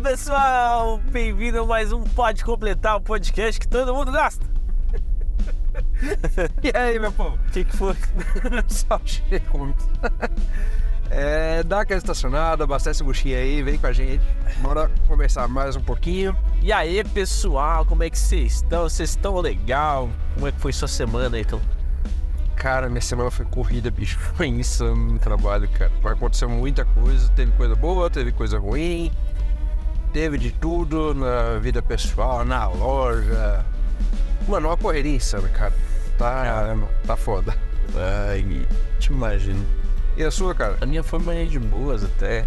pessoal, bem-vindo a mais um Pode Completar, o podcast que todo mundo gosta. E aí, meu povo? O que foi? Só chego. Dá aquela estacionada, abastece o buchinho aí, vem com a gente. Bora conversar mais um pouquinho. E aí, pessoal, como é que vocês estão? Vocês estão legal? Como é que foi sua semana, então? Cara, minha semana foi corrida, bicho. Foi insano no trabalho, cara. Aconteceu muita coisa. Teve coisa boa, teve coisa ruim. Teve de tudo na vida pessoal, na loja. Mano, uma correria insana, cara. Tá foda. Ai, te imagino. E a sua, cara? A minha foi mais de boas até.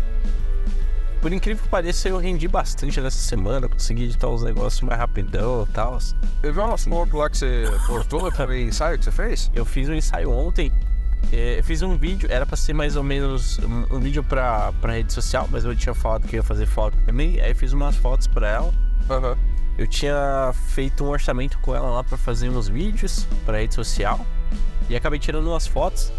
Por incrível que pareça, eu rendi bastante nessa semana. Consegui editar uns negócios mais rapidão e tal. Eu vi umas fotos lá que você postou, foi ensaio que você fez? Eu fiz um ensaio ontem. Eu fiz um vídeo, era pra ser mais ou menos um vídeo pra rede social, mas eu tinha falado que ia fazer foto também. Aí fiz umas fotos pra ela. Aham. Eu tinha feito um orçamento com ela lá pra fazer uns vídeos pra rede social. E acabei tirando umas fotos.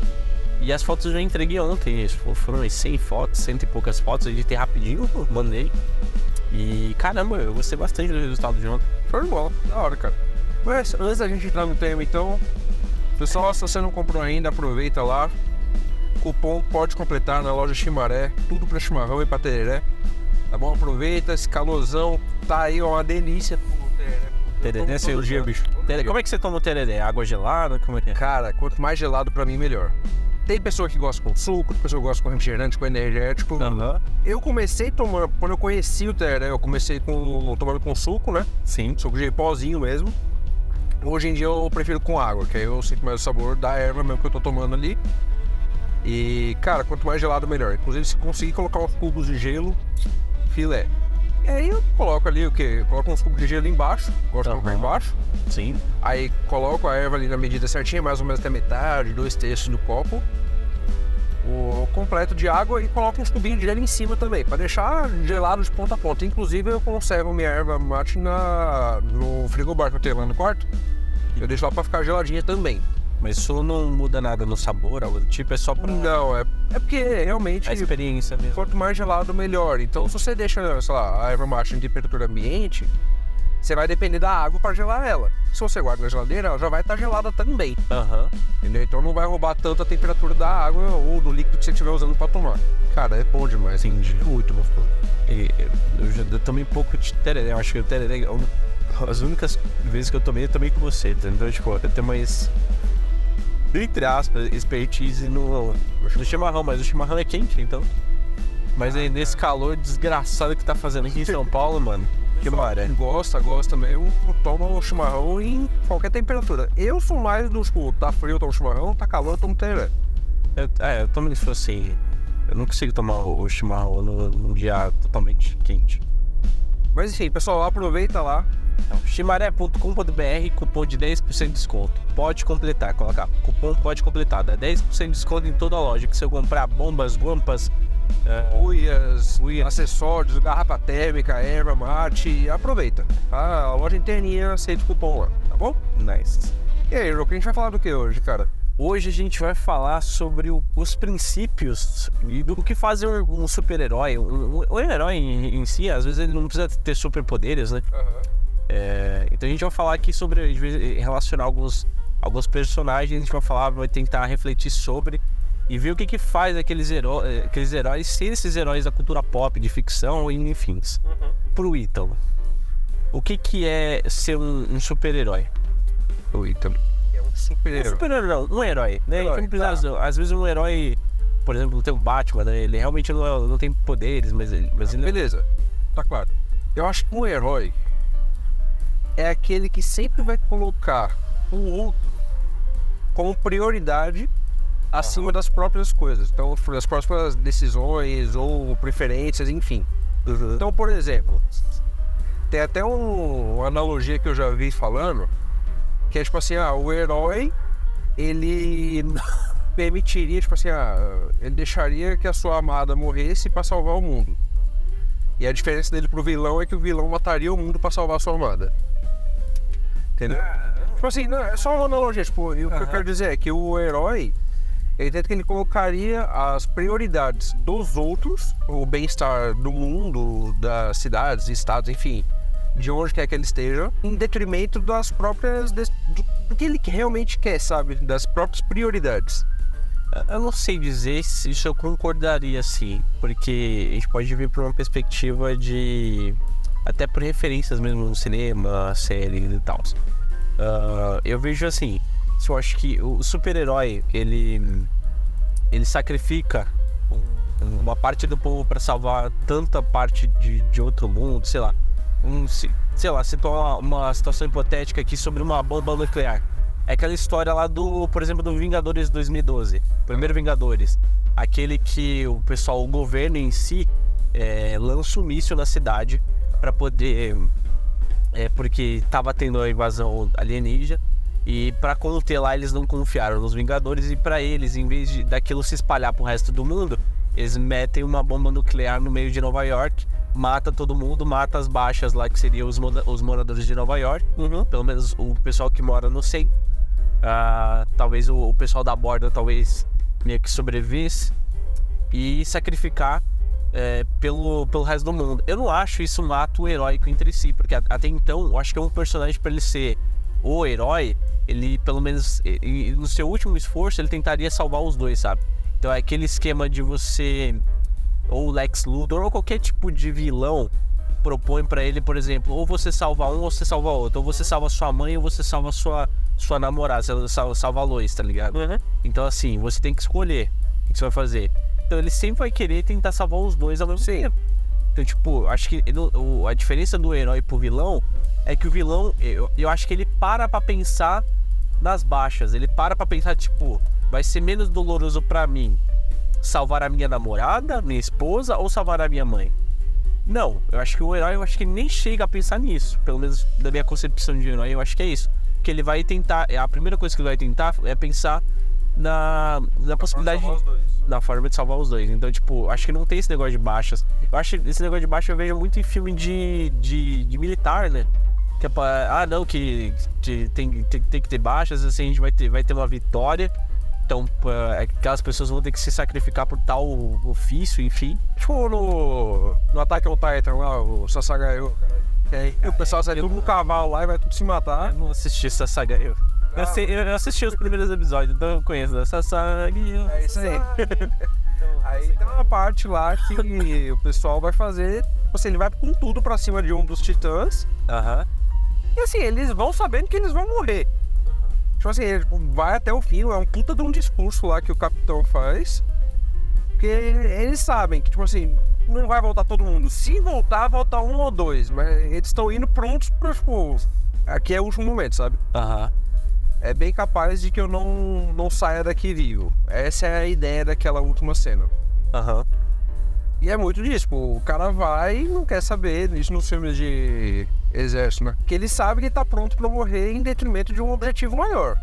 E as fotos eu já entreguei ontem. Foram umas 100 fotos, 100 e poucas fotos. Eu editei rapidinho, mandei. E caramba, eu gostei bastante do resultado de ontem. Show de bola, da hora, cara. Mas antes da gente entrar no tema, então, pessoal, se você não comprou ainda, aproveita lá. Cupom Pode Completar na loja Chimaré. Tudo pra chimarrão e pra tereré. Tá bom? Aproveita, esse calorzão tá aí, ó, uma delícia. Tereré, seu dia, bicho. Como é que você toma o tereré? Água gelada? Como é que é? Cara, quanto mais gelado pra mim, melhor. Tem pessoa que gosta com suco, tem pessoa que gosta com refrigerante, com energético. Uhum. Eu comecei tomando, quando eu conheci o tereré, eu comecei tomando com suco, né? Sim. Suco de pozinho mesmo. Hoje em dia eu prefiro com água, que aí eu sinto mais o sabor da erva mesmo que eu tô tomando ali. E, cara, quanto mais gelado, melhor. Inclusive, se conseguir colocar uns cubos de gelo, filé. E aí eu coloco ali o quê? Coloco uns cubos de gelo embaixo, gosto de colocar embaixo. Sim. Aí coloco a erva ali na medida certinha, mais ou menos até metade, 2/3 do copo. O completo de água e coloco uns cubinhos de gelo em cima também, para deixar gelado de ponta a ponta. Inclusive eu conservo minha erva mate no frigobar que eu tenho lá no quarto. Eu deixo lá para ficar geladinha também. Mas isso não muda nada no sabor, algo do tipo, é só pra... Não, é porque realmente... a experiência mesmo. Quanto mais gelado, melhor. Então se você deixa, sei lá, a erva mate em temperatura ambiente, você vai depender da água para gelar ela. Se você guarda na geladeira, ela já vai estar gelada também. Aham. Entendeu? Então não vai roubar tanto a temperatura da água ou do líquido que você estiver usando para tomar. Cara, é bom demais. Entendi. Muito gostoso. Eu tomei pouco de tereré. Eu acho que o tereré é as únicas vezes que eu tomei com você. Então, tipo, eu tenho mais, entre aspas, expertise no chimarrão. Mas o chimarrão é quente, então. Mas aí nesse calor desgraçado que tá fazendo aqui em São Paulo, mano. Que maré. Gosta mesmo, toma o chimarrão em qualquer temperatura. Eu sou mais do tipo, tá frio, eu tomo chimarrão, tá calor, eu tomo tereré. Eu também sou assim. Eu não consigo tomar o chimarrão num dia totalmente quente. Mas enfim, pessoal, aproveita lá. Então, chimaré.com.br, cupom de 10% de desconto. Pode completar, colocar cupom Pode Completar, dá 10% de desconto em toda a loja. Que se eu comprar bombas, guampas, uias, acessórios, garrafa térmica, erva mate, aproveita. Tá? A loja interninha aceita o cupom lá, tá bom? Nice. E aí, Rô, a gente vai falar do que hoje, cara? Hoje a gente vai falar sobre os princípios e do que fazer um super-herói. Um herói em si, às vezes ele não precisa ter superpoderes, né? Uhum. Então a gente vai falar aqui sobre, relacionar alguns personagens, a gente vai tentar refletir sobre e ver o que faz aqueles heróis ser esses heróis da cultura pop, de ficção e enfim. Uhum. Pro Ítalo, o que é ser um super-herói? O Ítalo é um super-herói. Um super-herói não, um herói, né? Às vezes um herói, por exemplo, tem o Batman, né? Ele realmente não tem poderes, mas ele... Beleza, tá claro. Eu acho que um herói é aquele que sempre vai colocar o outro como prioridade acima das próprias coisas. Então, das próprias decisões ou preferências, enfim. Uhum. Então, por exemplo, tem até uma analogia que eu já vi falando, que é tipo assim, o herói, ele permitiria, tipo assim, ele deixaria que a sua amada morresse para salvar o mundo. E a diferença dele pro vilão é que o vilão mataria o mundo para salvar a sua amada. Entendeu? Tipo assim, não, é só uma analogia, tipo, o que eu quero dizer é que o herói, Ele entende que ele colocaria as prioridades dos outros, o bem-estar do mundo, das cidades, estados, enfim, de onde quer que ele esteja, em detrimento das próprias... do que ele realmente quer, sabe? Das próprias prioridades. Eu não sei dizer se isso eu concordaria, sim, porque a gente pode ver por uma perspectiva de... até por referências mesmo no cinema, séries e tal. Eu vejo assim, eu acho que o super-herói, ele sacrifica uma parte do povo para salvar tanta parte de outro mundo, sei lá. Citar uma situação hipotética aqui sobre uma bomba nuclear. É aquela história lá por exemplo, do Vingadores 2012, primeiro Vingadores. Aquele que o pessoal, o governo em si, lança um míssil na cidade para poder... porque tava tendo a invasão alienígena. E pra conter lá, eles não confiaram nos Vingadores. E pra eles, em vez daquilo se espalhar pro resto do mundo, eles metem uma bomba nuclear no meio de Nova York, mata todo mundo, mata as baixas lá, que seriam os moradores de Nova York. Pelo menos o pessoal que mora no centro. Talvez o pessoal da borda talvez meio que sobrevivesse. E sacrificar pelo resto do mundo. Eu não acho isso um ato heróico entre si, porque até então eu acho que é um personagem, pra ele ser o herói, ele pelo menos no seu último esforço ele tentaria salvar os dois, sabe? Então é aquele esquema de você, ou Lex Luthor, ou qualquer tipo de vilão propõe pra ele, por exemplo, ou você salva um ou você salva outro, ou você salva sua mãe ou você salva sua namorada, você salva a Lois, tá ligado? Então assim, você tem que escolher o que você vai fazer. Então ele sempre vai querer tentar salvar os dois ao mesmo tempo. Então, tipo, acho que a diferença do herói pro vilão é que o vilão, eu acho que ele para pra pensar nas baixas. Ele para pra pensar, tipo, vai ser menos doloroso pra mim salvar a minha namorada, minha esposa, ou salvar a minha mãe? Não, eu acho que o herói, que ele nem chega a pensar nisso. Pelo menos da minha concepção de herói, eu acho que é isso. Que ele vai tentar, a primeira coisa que ele vai tentar é pensar na possibilidade da forma de salvar os dois. Então, tipo, acho que não tem esse negócio de baixas. Eu acho que esse negócio de baixas eu vejo muito em filme de militar, né? Que é pra, não, que tem que ter baixas, assim a gente vai ter uma vitória. Então, aquelas pessoas vão ter que se sacrificar por tal ofício, enfim. Tipo no Attack on Titan lá, o Sasagayo, o pessoal sai tudo no cavalo lá e vai tudo se matar. Eu não assisti Sasagayo. Eu assisti os primeiros episódios, então eu conheço Sasagayo. É isso aí. Aí tem uma parte lá que o pessoal vai fazer, assim, ele vai com tudo pra cima de um dos titãs. E assim, eles vão sabendo que eles vão morrer. Tipo assim, ele vai até o fim, é um puta de um discurso lá que o capitão faz. Porque eles sabem que, tipo assim, não vai voltar todo mundo. Se voltar, volta um ou dois. Mas eles estão indo prontos pra, tipo, aqui é o último momento, sabe? É bem capaz de que eu não saia daqui vivo. Essa é a ideia daquela última cena. E é muito disso, pô, o cara vai e não quer saber, isso nos filmes de exército, né? Que ele sabe que tá pronto pra morrer em detrimento de um objetivo maior.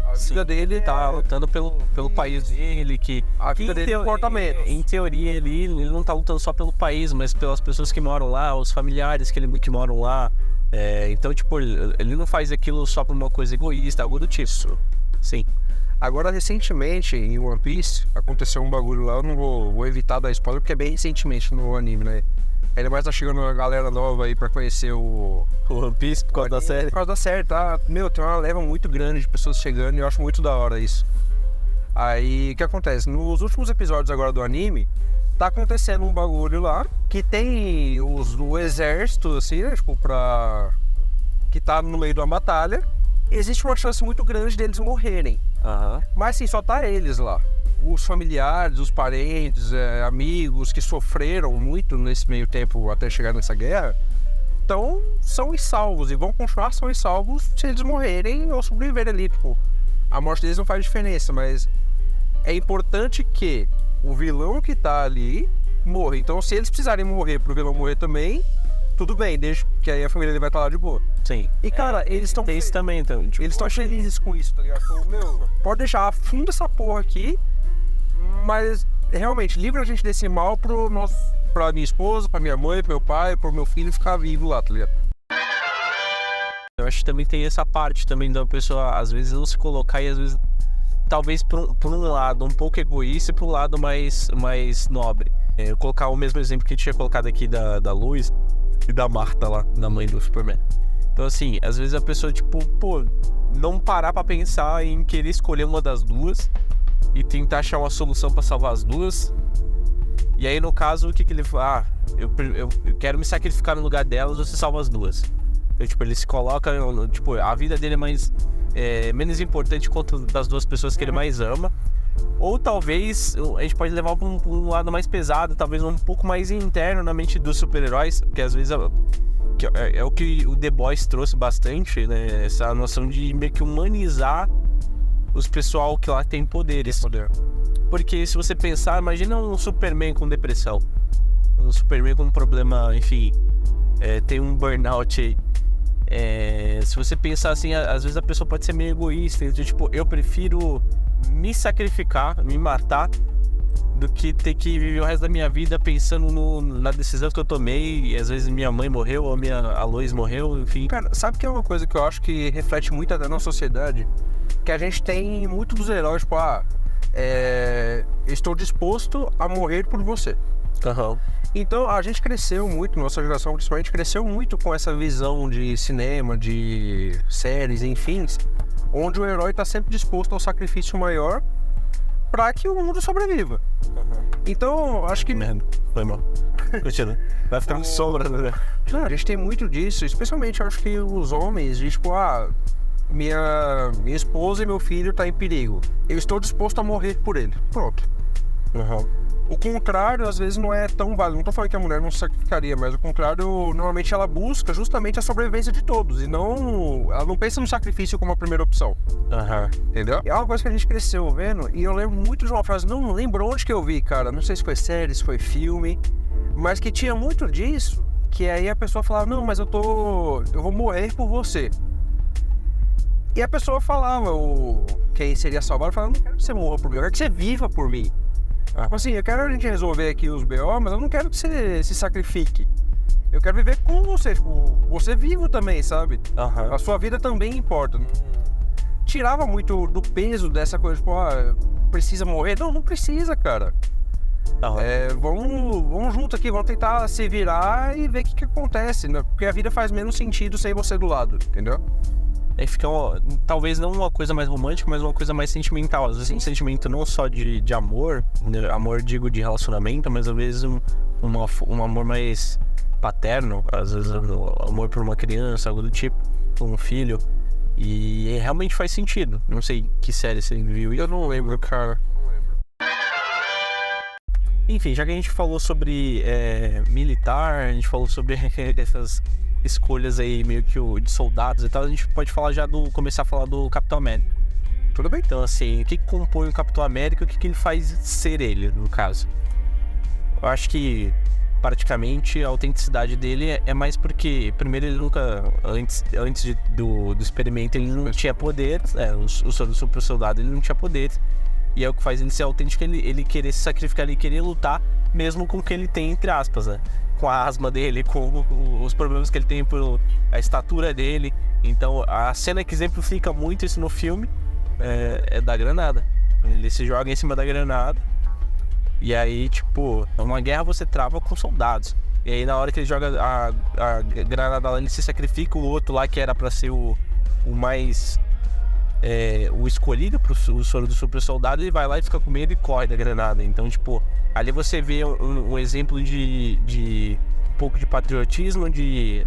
A vida dele tá lutando pelo país dele, a vida dele é comportamento. Em teoria ele não tá lutando só pelo país, mas pelas pessoas que moram lá, os familiares que moram lá. Então, tipo, ele não faz aquilo só por uma coisa egoísta, algo do tipo. Sim. Agora, recentemente, em One Piece, aconteceu um bagulho lá, eu não vou evitar dar spoiler, porque é bem recentemente no anime, né? Ainda mais tá chegando uma galera nova aí pra conhecer o One Piece por causa da série. Por causa da série, tá? Meu, tem uma leva muito grande de pessoas chegando e eu acho muito da hora isso. Aí, o que acontece? Nos últimos episódios agora do anime, tá acontecendo um bagulho lá, que tem o exército, assim, né, tipo, que tá no meio de uma batalha. Existe uma chance muito grande deles morrerem. Mas assim, só tá eles lá. Os familiares, os parentes, amigos que sofreram muito nesse meio tempo até chegar nessa guerra, então são salvos e vão continuar são salvos se eles morrerem ou sobreviverem ali. Tipo, a morte deles não faz diferença, mas é importante que o vilão que tá ali morra. Então se eles precisarem morrer pro vilão morrer também, tudo bem, deixa que aí a família dele vai estar lá de boa. Sim. E cara, eles estão isso também, então, tipo, eles estão felizes com isso, tá ligado? Meu, pode deixar, afunda essa porra aqui, mas realmente livra a gente desse mal pra minha esposa, pra minha mãe, pro meu pai, pro meu filho ficar vivo lá, tá ligado? Eu acho que também tem essa parte também da pessoa às vezes não se colocar e às vezes talvez por um lado um pouco egoísta e por um lado mais nobre. Eu colocar o mesmo exemplo que a gente tinha colocado aqui da Lois e da Marta lá, da mãe do Superman. Então assim, às vezes a pessoa tipo, não parar pra pensar em querer escolher uma das duas e tentar achar uma solução pra salvar as duas. E aí no caso, o que ele fala? Eu quero me sacrificar no lugar delas, você salva as duas. Então, tipo, ele se coloca, tipo, a vida dele é menos importante quanto das duas pessoas que ele mais ama. Ou talvez a gente pode levar pra um lado mais pesado, talvez um pouco mais interno na mente dos super-heróis, porque às vezes é o que o The Boys trouxe bastante, né? Essa noção de meio que humanizar os pessoal que lá tem poderes. Porque se você pensar, imagina um Superman com depressão, um Superman com um problema, enfim, tem um burnout aí. Se você pensar assim, às vezes a pessoa pode ser meio egoísta, então, tipo, eu prefiro me sacrificar, me matar, do que ter que viver o resto da minha vida pensando na decisão que eu tomei, e às vezes minha mãe morreu, ou a Lois morreu, enfim. Cara, sabe que é uma coisa que eu acho que reflete muito até na sociedade? Que a gente tem muito dos heróis, tipo, estou disposto a morrer por você. Uhum. Então a gente cresceu muito, nossa geração principalmente cresceu muito com essa visão de cinema, de séries, enfim, onde o herói está sempre disposto ao sacrifício maior para que o mundo sobreviva. Uhum. Então acho que... Merda, foi mal. Continua. Vai ficar com sombra, né? Não, a gente tem muito disso, especialmente acho que os homens, de, tipo, minha esposa e meu filho tá em perigo, eu estou disposto a morrer por ele. Pronto. Uhum. O contrário, às vezes, não é tão válido. Não tô falando que a mulher não se sacrificaria, mas o contrário, normalmente ela busca justamente a sobrevivência de todos. E ela não pensa no sacrifício como a primeira opção. Uhum. Entendeu? É uma coisa que a gente cresceu vendo. E eu lembro muito de uma frase, não lembro onde que eu vi, cara. Não sei se foi série, se foi filme. Mas que tinha muito disso. Que aí a pessoa falava, não, mas eu vou morrer por você. E a pessoa falava, quem seria salvado, falava, não quero que você morra por mim, eu quero que você viva por mim. Assim, eu quero a gente resolver aqui os BO, mas eu não quero que você se sacrifique. Eu quero viver com você, tipo, você vivo também, sabe? Uhum. A sua vida também importa. Tirava muito do peso dessa coisa, tipo, precisa morrer? Não precisa, cara. Uhum. Vamos junto aqui, vamos tentar se virar e ver o que acontece, né? Porque a vida faz menos sentido sem você do lado, entendeu? Aí fica talvez não uma coisa mais romântica, mas uma coisa mais sentimental. Às vezes um sentimento não só de amor, né? Amor digo de relacionamento, mas às vezes um amor mais paterno, às vezes amor por uma criança, algo do tipo, por um filho. E realmente faz sentido. Não sei que série você viu. Eu não lembro, cara. Enfim, já que a gente falou sobre militar, a gente falou sobre essas escolhas aí meio que de soldados e tal, a gente pode falar começar a falar do Capitão América. Tudo bem? Então assim, o que compõe o Capitão América e o que ele faz ser ele, no caso? Eu acho que praticamente a autenticidade dele é mais porque, primeiro, ele nunca, antes do experimento, ele não tinha poderes, o super soldado ele não tinha poderes, e é o que faz ele ser autêntico, ele querer se sacrificar, ele querer lutar, mesmo com o que ele tem, entre aspas, né? Com a asma dele, com os problemas que ele tem por a estatura dele. Então a cena que exemplifica muito isso no filme é da granada. Ele se joga em cima da granada, e aí, tipo, numa guerra você trava com soldados. E aí na hora que ele joga a granada lá, ele se sacrifica. O outro lá, que era pra ser o mais o escolhido pro soro do super soldado, ele vai lá e fica com medo e corre da granada. Então, tipo, ali você vê um exemplo de um pouco de patriotismo,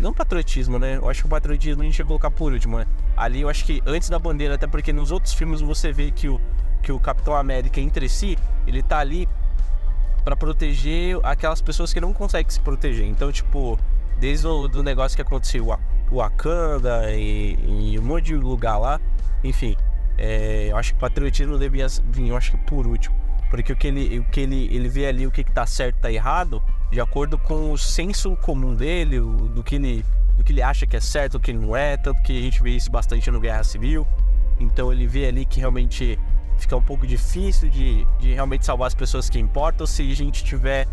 não patriotismo, né? Eu acho que o patriotismo a gente ia colocar por último, né? Ali eu acho que antes da bandeira, até porque nos outros filmes você vê que o Capitão América entre si, ele tá ali pra proteger aquelas pessoas que não conseguem se proteger. Então, tipo, desde o negócio que aconteceu, o Wakanda e um monte de lugar lá, enfim, eu acho que o patriotismo devia vir, eu acho que por último, porque o que ele vê ali, o que tá certo e tá errado, de acordo com o senso comum dele, do que ele acha que é certo, o que não é, tanto que a gente vê isso bastante no Guerra Civil. Então ele vê ali que realmente fica um pouco difícil de realmente salvar as pessoas que importam se a gente tiver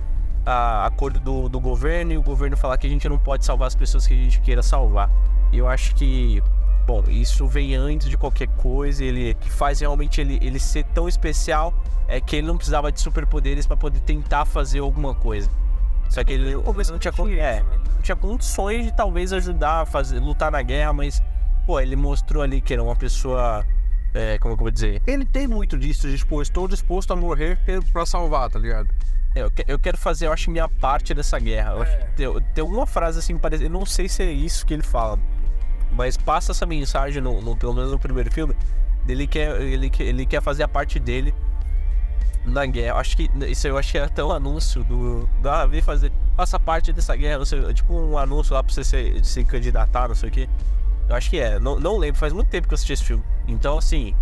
acordo do governo, e o governo falar que a gente não pode salvar as pessoas que a gente queira salvar. E eu acho que bom, isso vem antes de qualquer coisa, ele que faz realmente ele ser tão especial é que ele não precisava de superpoderes pra poder tentar fazer alguma coisa. Só que ele não tinha condições de talvez ajudar a lutar na guerra, mas, pô, ele mostrou ali que era uma pessoa, como eu vou dizer? Ele tem muito disso, tipo, estou disposto a morrer pra salvar, tá ligado? Eu quero fazer, eu acho, minha parte dessa guerra. Eu acho que tem alguma frase assim, eu não sei se é isso que ele fala, mas passa essa mensagem, pelo menos no primeiro filme, dele que ele quer fazer a parte dele na guerra. Eu acho que é até um anúncio vem fazer, faça parte dessa guerra, não sei, tipo um anúncio lá pra você se candidatar, não sei o que. Eu acho que não lembro, faz muito tempo que eu assisti esse filme. Então, assim,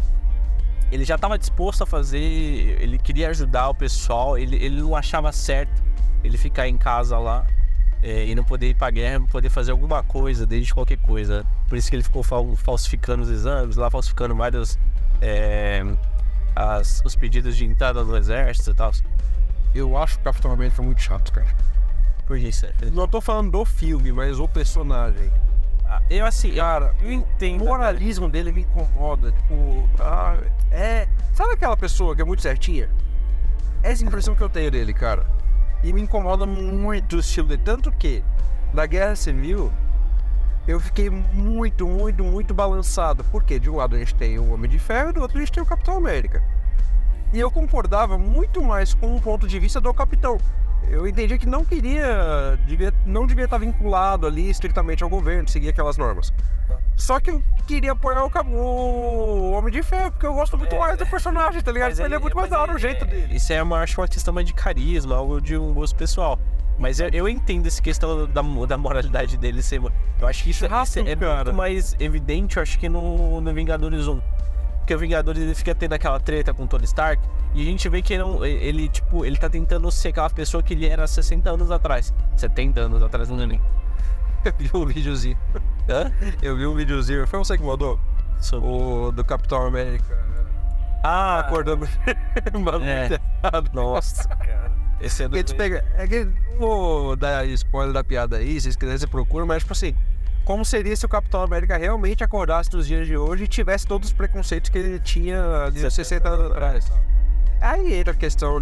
ele já tava disposto a fazer, ele queria ajudar o pessoal, ele não achava certo ele ficar em casa lá e não poder ir pra guerra, não poder fazer alguma coisa, desde qualquer coisa. Por isso que ele ficou falsificando os exames, lá falsificando vários os pedidos de entrada no exército e tal. Eu acho que o Capitão América foi muito chato, cara. Por isso, Não tô falando do filme, mas o personagem. Eu assim, Cara, eu entendo. O moralismo dele me incomoda. Tipo, sabe aquela pessoa que é muito certinha? Essa impressão que eu tenho dele, cara. E me incomoda muito o estilo dele. Tanto que, na Guerra Civil, eu fiquei muito, muito, muito balançado. Porque de um lado a gente tem o Homem de Ferro e do outro a gente tem o Capitão América. E eu concordava muito mais com o ponto de vista do Capitão. Eu entendi que não devia estar vinculado ali estritamente ao governo, seguir aquelas normas. Só que eu queria apoiar o Homem de Ferro, porque eu gosto muito mais do personagem, tá ligado? Ele é muito mais da hora o jeito dele. Isso acho uma questão mais de carisma, algo de um gosto pessoal. Mas eu entendo essa questão da moralidade dele ser... Eu acho que isso é muito mais evidente, eu acho que no Vingadores 1. Porque o Vingadores ele fica tendo aquela treta com o Tony Stark e a gente vê que ele tá tentando ser aquela pessoa que ele era 60 anos atrás. 70 anos atrás, não é nem. Eu vi um videozinho. Hã? Eu vi um videozinho. Foi você que mandou? O do Capitão América. Acordando. Nossa, cara. Esse é do... Não vou dar spoiler da piada aí, se vocês quiserem você procura, mas tipo assim, como seria se o Capitão América realmente acordasse nos dias de hoje e tivesse todos os preconceitos que ele tinha de 60 anos atrás? Aí entra a questão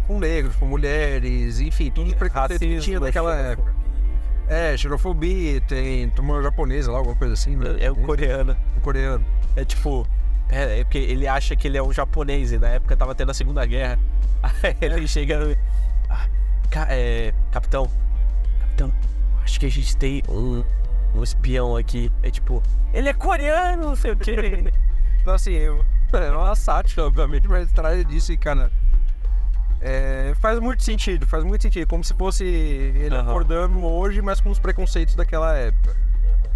com negros, com mulheres, enfim, todos os preconceitos que tinha naquela época. Xenofobia, tem uma japonesa lá, alguma coisa assim, né? É o coreano. O coreano. É tipo... É porque ele acha que ele é um japonês e na época tava tendo a Segunda Guerra. Aí ele chega... Capitão, acho que a gente tem um espião aqui. É tipo, ele é coreano, não sei o que. Então assim, é uma sátira, obviamente, mas traz disso e, cara, faz muito sentido, como se fosse ele acordando hoje, mas com os preconceitos daquela época.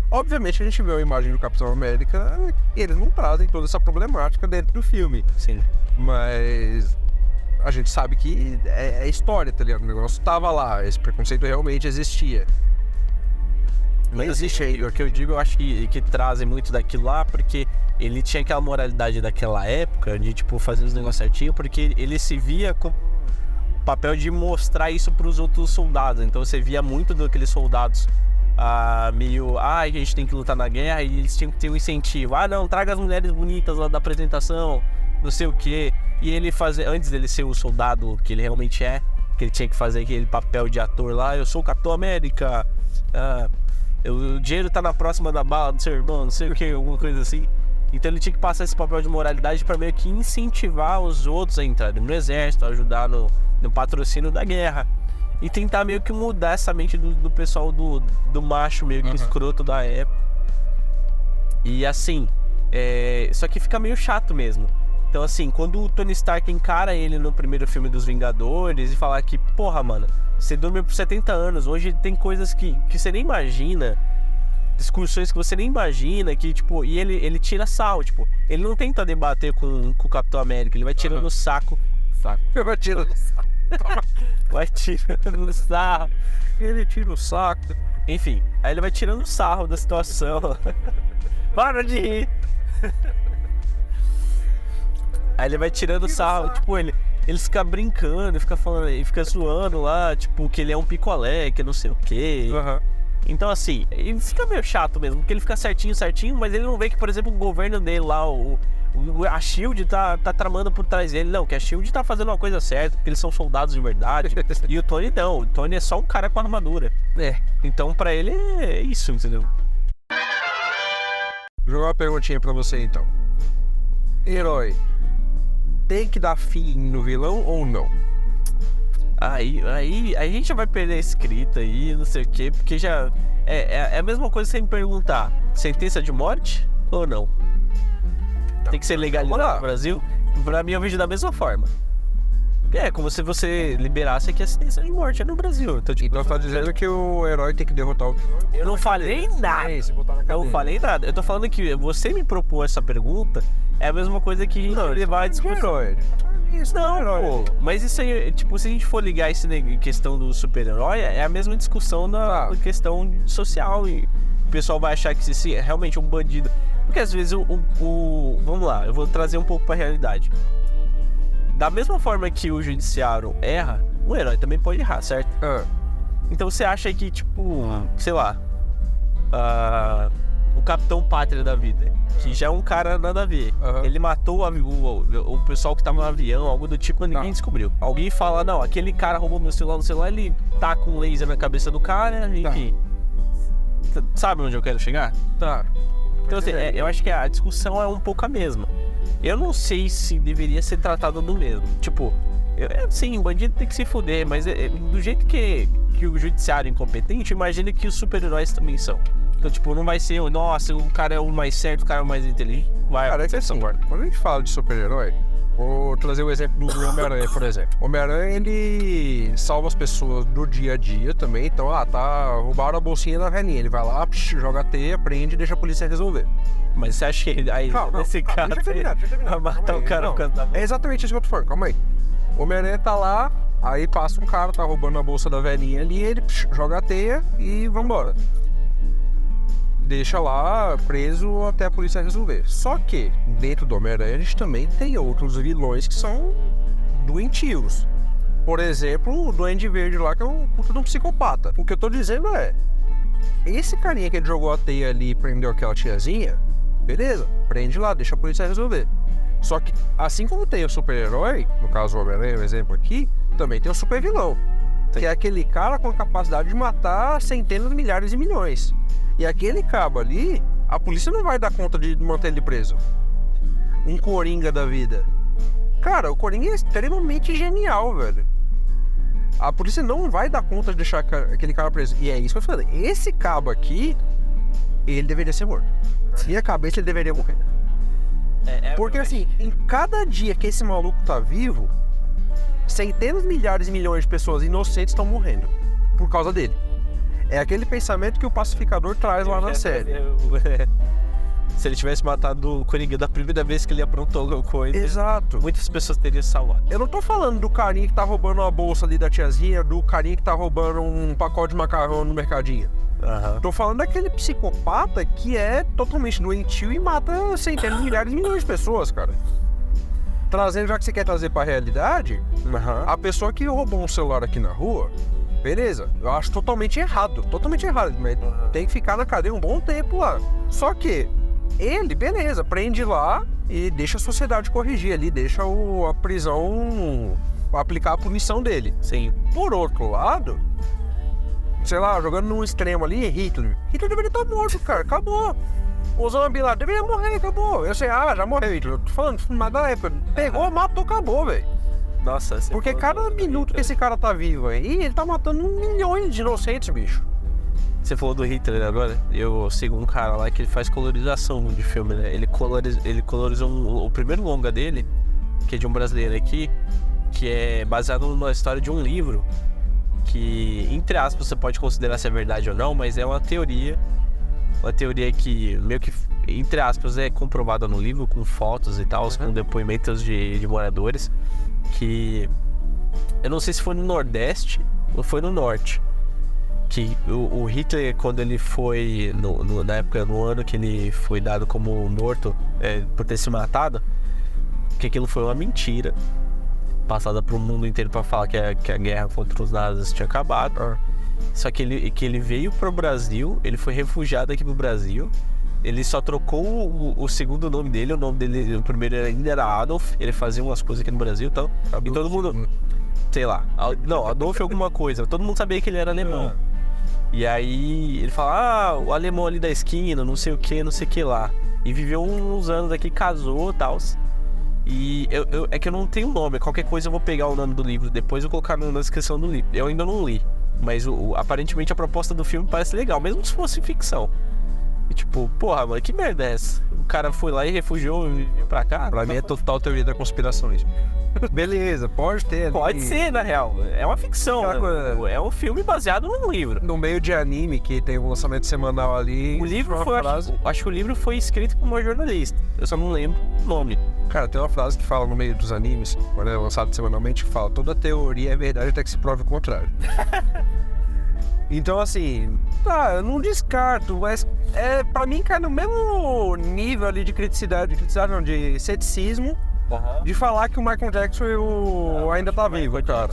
Obviamente a gente vê a imagem do Capitão América, eles não trazem toda essa problemática dentro do filme. Sim. Mas a gente sabe que é história, tá ligado? O negócio tava lá, esse preconceito realmente existia. Mas existe aí, o que eu digo, eu acho que trazem muito daquilo lá, porque ele tinha aquela moralidade daquela época, de tipo, fazer os negócios certinho, porque ele se via com o papel de mostrar isso pros outros soldados. Então você via muito daqueles soldados meio, a gente tem que lutar na guerra, e eles tinham que ter um incentivo. Não, traga as mulheres bonitas lá da apresentação, não sei o que. E ele antes dele ser o soldado que ele realmente é, que ele tinha que fazer aquele papel de ator lá, eu sou o Capitão América, o dinheiro tá na próxima da bala do seu irmão, não sei o que, alguma coisa assim. Então ele tinha que passar esse papel de moralidade para meio que incentivar os outros a entrarem no exército, a ajudar no patrocínio da guerra. E tentar meio que mudar essa mente do pessoal do macho meio que escroto da época. E assim, só que fica meio chato mesmo. Então assim, quando o Tony Stark encara ele no primeiro filme dos Vingadores e falar que, porra, mano, você dormiu por 70 anos, hoje tem coisas que você nem imagina, discussões que você nem imagina, que tipo, e ele tira sarro, tipo, ele não tenta debater com o Capitão América, ele vai tirando saco. Vai tirando saco. Vai tirando sarro. Ele tira o saco. Enfim, aí ele vai tirando sarro da situação. Para de rir. Aí ele vai tirando sarro, tipo, ele fica brincando, fica falando, ele fica zoando lá, tipo, que ele é um picolé, que não sei o quê. Então, assim, ele fica meio chato mesmo, porque ele fica certinho, mas ele não vê que, por exemplo, o governo dele lá, a SHIELD tá tramando por trás dele. Não, que a SHIELD tá fazendo uma coisa certa, porque eles são soldados de verdade. E o Tony não, o Tony é só um cara com armadura. Então, pra ele é isso, entendeu? Vou jogar uma perguntinha pra você, então. Herói tem que dar fim no vilão ou não? Aí a gente já vai perder a escrita aí, não sei o quê, porque já é a mesma coisa que você me perguntar, sentença de morte ou não? Tem que ser legalizado no Brasil? Pra mim eu vejo da mesma forma. É como se você liberasse aqui a sentença de morte no Brasil. Então, tipo, tá dizendo que o herói tem que derrotar o vilão? Eu não falei nada. Eu não falei nada. Eu tô falando que você me propôs essa pergunta, é a mesma coisa que a gente levar a discussão. Não, pô. Mas isso aí, tipo, se a gente for ligar isso em questão do super-herói, é a mesma discussão na questão social. E o pessoal vai achar que se realmente um bandido. Porque às vezes vamos lá, eu vou trazer um pouco pra realidade. Da mesma forma que o judiciário erra, o herói também pode errar, certo? Então você acha que, tipo, sei lá, o Capitão Pátria da vida, que já é um cara nada a ver, ele matou o pessoal que tava no avião, algo do tipo, ninguém descobriu. Alguém fala, não, aquele cara roubou meu celular no celular, ele tá com um laser na cabeça do cara, enfim. Sabe onde eu quero chegar? Tá. Então, assim, eu acho que a discussão é um pouco a mesma. Eu não sei se deveria ser tratado do mesmo. Tipo, sim, o bandido tem que se fuder, mas do jeito que o judiciário é incompetente, imagina que os super-heróis também são. Então, tipo, não vai ser, nossa, o cara é o mais certo, o cara é o mais inteligente. Cara, é que assim, quando a gente fala de super-herói, vou trazer o exemplo do Homem-Aranha, por exemplo. O Homem-Aranha, ele salva as pessoas do dia a dia também. Então, roubaram a bolsinha da velhinha. Ele vai lá, joga a teia, prende e deixa a polícia resolver. Mas você acha que aí esse cara vai matar o cara por causa da mão? É exatamente isso que eu tô falando, calma aí. O Homem-Aranha tá lá, aí passa um cara, tá roubando a bolsa da velhinha ali, ele joga a teia e vambora. Deixa lá preso até a polícia resolver. Só que, dentro do Homem-Aranha, a gente também tem outros vilões que são doentios. Por exemplo, o Duende Verde lá, que é um puta de um psicopata. O que eu tô dizendo é, esse carinha que ele jogou a teia ali e prendeu aquela tiazinha, beleza, prende lá, deixa a polícia resolver. Só que, assim como tem o super-herói, no caso o Homem-Aranha, o exemplo aqui, também tem o super-vilão. Que é aquele cara com a capacidade de matar centenas, milhares e milhões. E aquele cabo ali, a polícia não vai dar conta de manter ele preso. Um Coringa da vida. Cara, o Coringa é extremamente genial, velho. A polícia não vai dar conta de deixar aquele cara preso. E é isso que eu falei. Esse cabo aqui, ele deveria ser morto. Na minha cabeça, ele deveria morrer. Porque assim, em cada dia que esse maluco tá vivo, centenas, milhares e milhões de pessoas inocentes estão morrendo por causa dele. É aquele pensamento que o pacificador traz lá na série. Se ele tivesse matado o Coringa da primeira vez que ele aprontou alguma coisa, exato, muitas pessoas teriam salvado. Eu não tô falando do carinha que tá roubando uma bolsa ali da tiazinha, do carinha que tá roubando um pacote de macarrão no mercadinho. Tô falando daquele psicopata que é totalmente doentio e mata centenas, milhares e milhões de pessoas, cara. Trazendo, já que você quer trazer pra realidade, a pessoa que roubou um celular aqui na rua, beleza, eu acho totalmente errado, mas tem que ficar na cadeia um bom tempo lá. Só que ele, beleza, prende lá e deixa a sociedade corrigir ali, deixa a prisão aplicar a punição dele. Sim. Por outro lado, sei lá, jogando num extremo ali, Hitler deveria estar morto, cara, acabou. Osama Bin Laden deveria morrer, acabou. Eu sei, já morreu Hitler, eu tô falando, mas na época, pegou, matou, acabou, velho. Nossa, porque cada minuto que esse cara tá vivo aí, ele tá matando milhões de inocentes, bicho. Você falou do Hitler agora, eu sigo um cara lá que ele faz colorização de filme, né? Ele colorizou o primeiro longa dele, que é de um brasileiro aqui, que é baseado numa história de um livro, que, entre aspas, você pode considerar se é verdade ou não, mas é uma teoria que, meio que, entre aspas, é comprovada no livro, com fotos e tal, com depoimentos de moradores, que eu não sei se foi no Nordeste ou foi no Norte, que o Hitler, quando ele foi na época, no ano que ele foi dado como morto por ter se matado, que aquilo foi uma mentira passada pro mundo inteiro pra falar que a guerra contra os nazis tinha acabado, Só que ele veio pro Brasil, ele foi refugiado aqui pro Brasil. Ele só trocou o segundo nome dele, o nome dele, o primeiro ainda era Adolf, ele fazia umas coisas aqui no Brasil e tal. E todo mundo, sei lá, não, Adolf alguma coisa, todo mundo sabia que ele era alemão. E aí ele fala, o alemão ali da esquina, não sei o que lá. E viveu uns anos aqui, casou e tal. E é que eu não tenho nome, qualquer coisa eu vou pegar o nome do livro, depois eu vou colocar na descrição do livro. Eu ainda não li, mas aparentemente a proposta do filme parece legal, mesmo se fosse ficção. E tipo, porra, mano, que merda é essa? O cara foi lá e refugiou e veio pra cá? Pra mim é total teoria da conspiração isso. Beleza, pode ter. Pode ser, na real. É uma ficção, né? É um filme baseado num livro. No meio de anime, que tem um lançamento semanal ali. O livro foi, acho que o livro foi escrito por uma jornalista. Eu só não lembro o nome. Cara, tem uma frase que fala no meio dos animes, quando é lançado semanalmente, que fala: toda teoria é verdade até que se prove o contrário. Então, assim, eu não descarto, mas pra mim cai no mesmo nível ali de criticidade não, de ceticismo, de falar que o Michael Jackson ainda tá vivo, cara.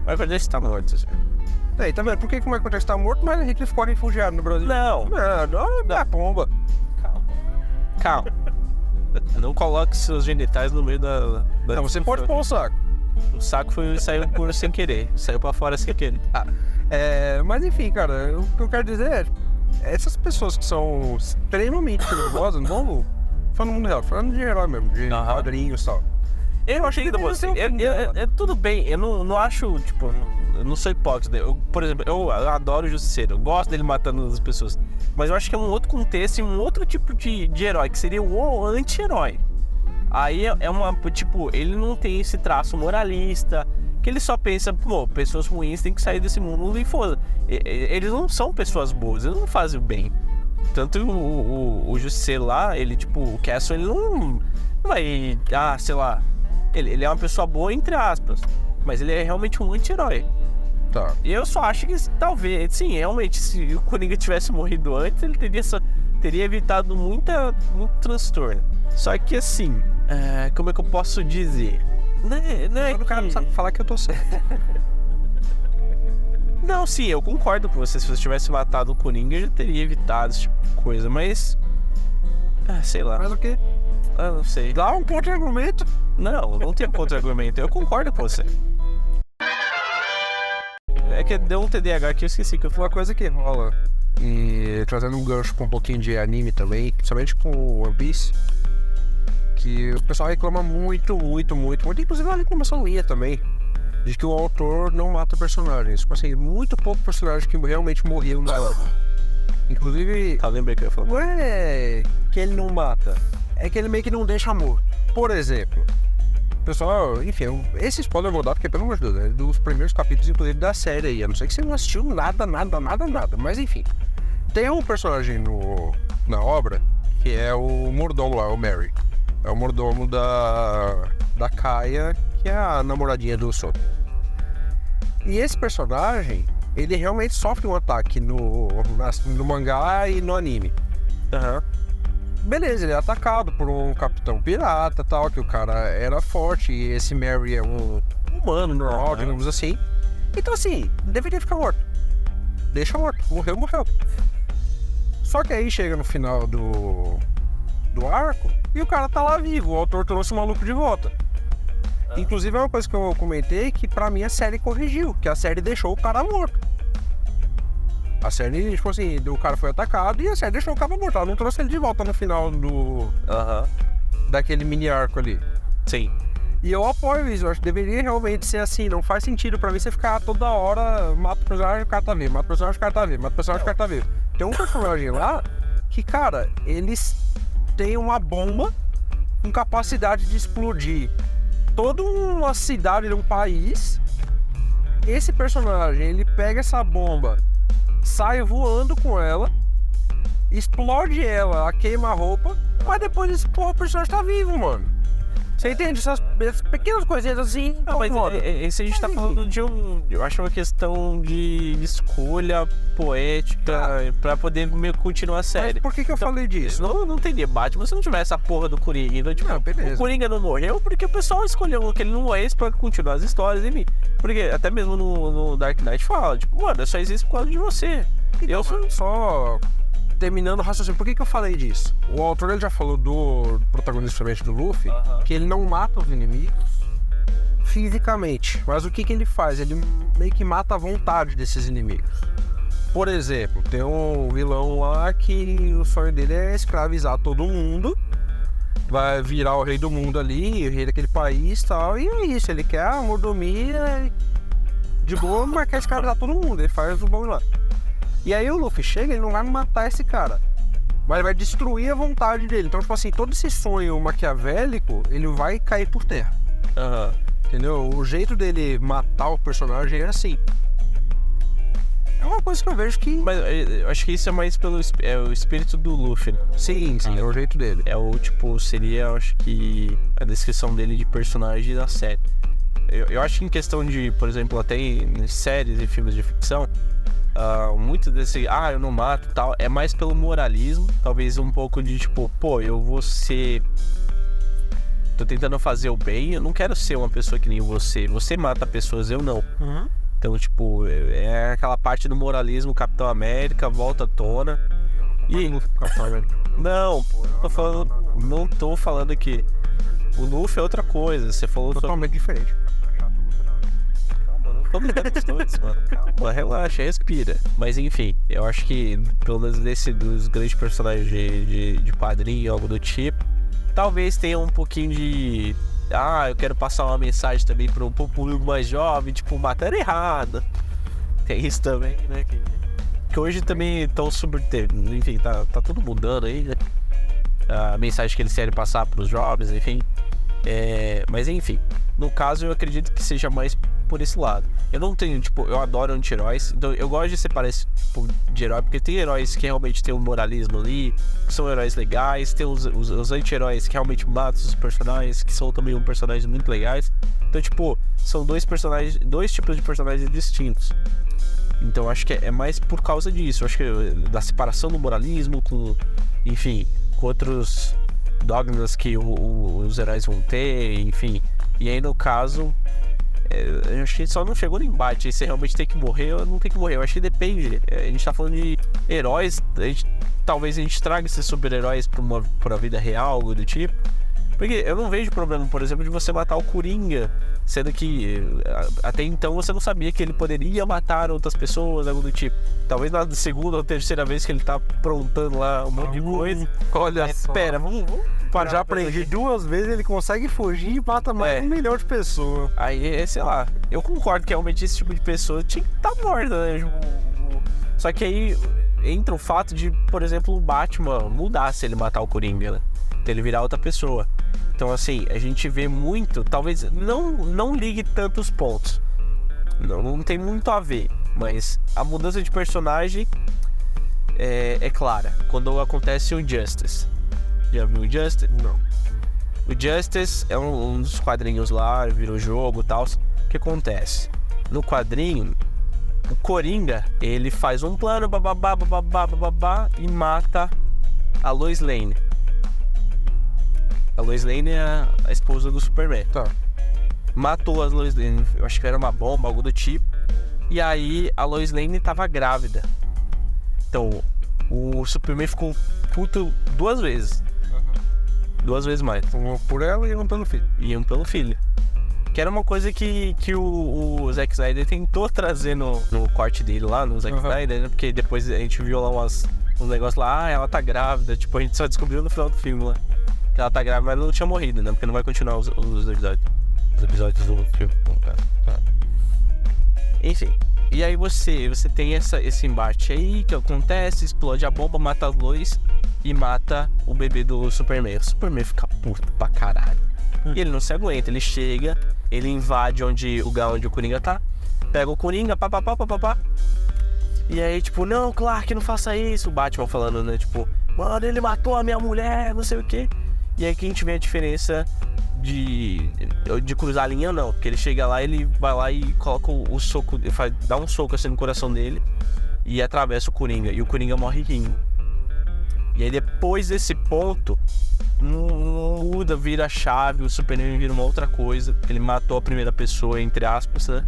O Michael Jackson tá morto, já. Aí, tá vendo? Por que o Michael Jackson tá morto, mas a gente ficou refugiado no Brasil? Não é pomba. Calma. Não coloque seus genitais no meio da não, você pode pôr o saco. O saco saiu por sem querer, saiu pra fora sem querer. Mas enfim, cara, o que eu quero dizer é essas pessoas que são extremamente perigosas, não vamos falando no mundo real, falando de herói mesmo, de quadrinhos e tal. Eu achei que você. Tudo bem, eu não acho, tipo, eu não sou hipócrita. Por exemplo, eu adoro o Justiceiro, eu gosto dele matando as pessoas. Mas eu acho que é um outro contexto e um outro tipo de herói, que seria o anti-herói. Aí tipo, ele não tem esse traço moralista, que ele só pensa, pessoas ruins têm que sair desse mundo e foda. Eles não são pessoas boas, eles não fazem o bem. Tanto o Justiceiro lá, ele, tipo, o Castle, ele não vai, sei lá, ele é uma pessoa boa, entre aspas, mas ele é realmente um anti-herói. Tá. E eu só acho que talvez, sim, realmente, se o Coringa tivesse morrido antes, ele teria evitado muito transtorno. Só que assim, como é que eu posso dizer? Não é que o cara não sabe falar que eu tô certo. Não, sim, eu concordo com você. Se você tivesse matado o Coringa, eu já teria evitado esse tipo de coisa, mas... sei lá. Mas o quê? Não sei. Dá um contra-argumento. Não tem contra-argumento. Eu concordo com você. É que deu um TDAH que eu esqueci que eu Uma coisa que rola, e trazendo um gancho com um pouquinho de anime também, principalmente com o One Piece, que o pessoal reclama muito, inclusive a reclamação minha também, de que o autor não mata personagens. Tipo assim, muito pouco personagem que realmente morriam na hora. Inclusive... lembrei que eu ia falar. Não é que ele não mata, é que ele meio que não deixa morto. Por exemplo, pessoal, enfim, esse spoiler eu vou dar porque, pelo amor de Deus, é dos primeiros capítulos, inclusive, da série aí. A não ser que você não assistiu nada, mas enfim. Tem um personagem na obra que é o mordomo lá, o Merry. É o mordomo da Kaia, que é a namoradinha do Sop. E esse personagem, ele realmente sofre um ataque no mangá e no anime. Beleza, ele é atacado por um capitão pirata e tal, que o cara era forte, e esse Merry é um humano normal, digamos assim. Então assim, deveria ficar morto. Deixa morto, morreu. Só que aí chega no final do arco e o cara tá lá vivo, o autor trouxe o maluco de volta. Inclusive é uma coisa que eu comentei que pra mim a série corrigiu, que a série deixou o cara morto. A série, tipo assim, o cara foi atacado e a série deixou o cara morto, ela não trouxe ele de volta no final daquele mini arco ali. Sim. E eu apoio isso, eu acho que deveria realmente ser assim, não faz sentido pra mim você ficar toda hora, mata o personagem, o cara tá vivo, mata o personagem, o cara tá vivo, mata o personagem, o cara tá vivo. Tem um personagem lá que, cara, eles têm uma bomba com capacidade de explodir toda uma cidade de um país. Esse personagem, ele pega essa bomba, sai voando com ela, explode ela, queima a roupa, mas depois esse o personagem tá vivo, mano. Você entende? Essas pequenas coisinhas assim. Não, mas esse a gente tá falando de eu acho uma questão de escolha poética pra poder continuar a série. Mas por que eu falei disso? Não tem debate, se não tiver essa porra do Coringa. Então, tipo, o Coringa não morreu porque o pessoal escolheu que ele não morresse pra continuar as histórias, enfim. Porque até mesmo no Dark Knight fala, tipo, mano, só existe por causa de você. Então, só terminando o raciocínio, por que eu falei disso? O autor ele já falou do protagonista do Luffy, que ele não mata os inimigos fisicamente, mas o que ele faz? Ele meio que mata a vontade desses inimigos. Por exemplo, tem um vilão lá que o sonho dele é escravizar todo mundo, vai virar o rei do mundo ali, o rei daquele país e tal, e é isso, ele quer a mordomia de boa, mas quer escravizar todo mundo, ele faz o bagulho lá. E aí o Luffy chega, ele não vai matar esse cara, mas ele vai destruir a vontade dele. Então, tipo assim, todo esse sonho maquiavélico, ele vai cair por terra. Entendeu? O jeito dele matar o personagem é assim. É uma coisa que eu vejo que... Mas eu acho que isso é mais pelo o espírito do Luffy, né? Sim, é o jeito dele. É o, tipo, seria, eu acho que, a descrição dele de personagem da série. Eu acho que em questão de, por exemplo, até em séries e filmes de ficção, muito desse, eu não mato e tal, é mais pelo moralismo, talvez um pouco de tipo, pô, eu vou ser... Tô tentando fazer o bem, eu não quero ser uma pessoa que nem você. Você mata pessoas, eu não. Então, tipo, é aquela parte do moralismo, Capitão América, volta à tona. Capitão América. Não, não tô falando que o Luffy é outra coisa, você falou... Totalmente diferente. Vamos lidar com os dois, mano. Calma, relaxa, respira. Mas enfim, eu acho que pelo menos dos grandes personagens de quadrinho, algo do tipo, talvez tenha um pouquinho de... eu quero passar uma mensagem também pro público mais jovem, tipo, matando errado. Tem isso também, né? Que hoje também estão enfim, tá tudo mudando aí, né? A mensagem que eles querem passar pros jovens, enfim. Mas enfim, no caso eu acredito que seja mais por esse lado. Eu não tenho, tipo, eu adoro anti-heróis, então eu gosto de separar esse tipo de herói, porque tem heróis que realmente tem um moralismo ali, que são heróis legais, tem os anti-heróis que realmente matam os personagens, que são também personagens muito legais. Então, tipo, são dois tipos de personagens distintos. Então acho que é mais por causa disso. Eu acho que da separação do moralismo com, enfim, com outros dogmas que os heróis vão ter, enfim. E aí no caso, eu acho que só não chegou no embate se realmente tem que morrer ou não tem que morrer. Eu acho que depende. A gente tá falando de heróis, talvez a gente traga esses super-heróis pra vida real, algo do tipo. Porque eu não vejo problema, por exemplo, de você matar o Coringa, sendo que até então você não sabia que ele poderia matar outras pessoas, algo do tipo. Talvez na segunda ou terceira vez que ele tá aprontando lá um monte de coisa. Olha, espera, vamos já aprendi 2 vezes, ele consegue fugir e mata mais 1 milhão de pessoas. Aí, sei lá, eu concordo que realmente esse tipo de pessoa tinha que estar morta, né? Só que aí entra o fato de, por exemplo, o Batman mudar se ele matar o Coringa, né? Ele virar outra pessoa. Então, assim, a gente vê muito, talvez não ligue tantos pontos. Não tem muito a ver, mas a mudança de personagem é clara. Quando acontece o Justice. Já viu o Justice? Não. O Justice é um dos quadrinhos lá, virou jogo e tal. O que acontece? No quadrinho, o Coringa, ele faz um plano, bababá, e mata a Lois Lane. A Lois Lane é a esposa do Superman. Tá. Matou a Lois Lane, eu acho que era uma bomba, algo do tipo. E aí a Lois Lane tava grávida. Então o Superman ficou puto 2 vezes. 2 vezes mais. Um por ela e um pelo filho. E um pelo filho. Que era uma coisa que o Zack Snyder tentou trazer no corte dele lá, no Zack Snyder, né? Porque depois a gente viu lá uns negócios lá, ela tá grávida. Tipo, a gente só descobriu no final do filme lá que ela tá grávida, mas ela não tinha morrido, né? Porque não vai continuar os episódios. Os episódios do filme. Tá. Enfim. E aí você tem esse embate aí que acontece, explode a bomba, mata a Lois e mata o bebê do Superman. O Superman fica puto pra caralho. E ele não se aguenta, ele chega, ele invade onde o Coringa tá, pega o Coringa, papapá. E aí, tipo, não, Clark, não faça isso. O Batman falando, né, tipo, mano, ele matou a minha mulher, não sei o quê. E aí que a gente vê a diferença de cruzar a linha, não. Porque ele chega lá, ele vai lá e coloca o soco, dá um soco assim no coração dele e atravessa o Coringa. E o Coringa morre rindo. E aí depois desse ponto, muda, vira a chave, o Superman vira uma outra coisa. Ele matou a primeira pessoa, entre aspas, né?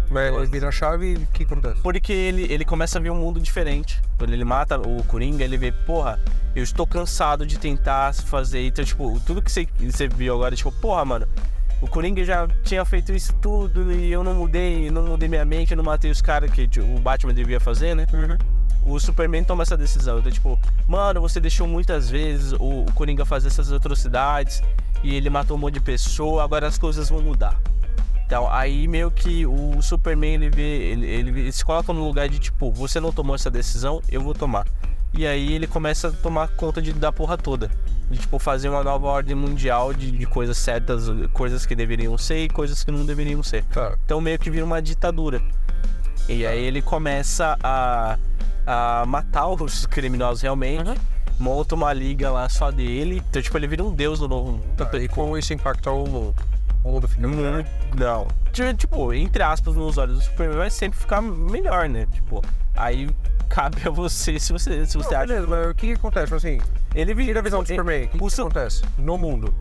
Mas ele vira a chave e o que acontece? Porque ele começa a ver um mundo diferente. Quando ele mata o Coringa, ele vê, porra, eu estou cansado de tentar fazer. Então, tipo, tudo que você viu agora, tipo, porra, mano, o Coringa já tinha feito isso tudo e eu não mudei minha mente, eu não matei os caras que tipo, o Batman devia fazer, né? O Superman toma essa decisão. Então, tipo, mano, você deixou muitas vezes o Coringa fazer essas atrocidades e ele matou um monte de pessoa, agora as coisas vão mudar. Então, aí meio que o Superman, ele se coloca no lugar de tipo, você não tomou essa decisão, eu vou tomar. E aí ele começa a tomar conta da porra toda. De tipo, fazer uma nova ordem mundial de coisas certas, coisas que deveriam ser e coisas que não deveriam ser. Tá. Então meio que vira uma ditadura. E aí ele começa a matar os criminosos realmente. Monta uma liga lá só dele. Então tipo, ele vira um deus no novo mundo. E como isso impacta o mundo? O mundo fica melhor? Não. Tipo, entre aspas, nos olhos do Superman vai sempre ficar melhor, né? Tipo, aí cabe a você se você acha. Beleza, mas o que acontece? Assim, Ele tira a visão do Superman, o que acontece no mundo?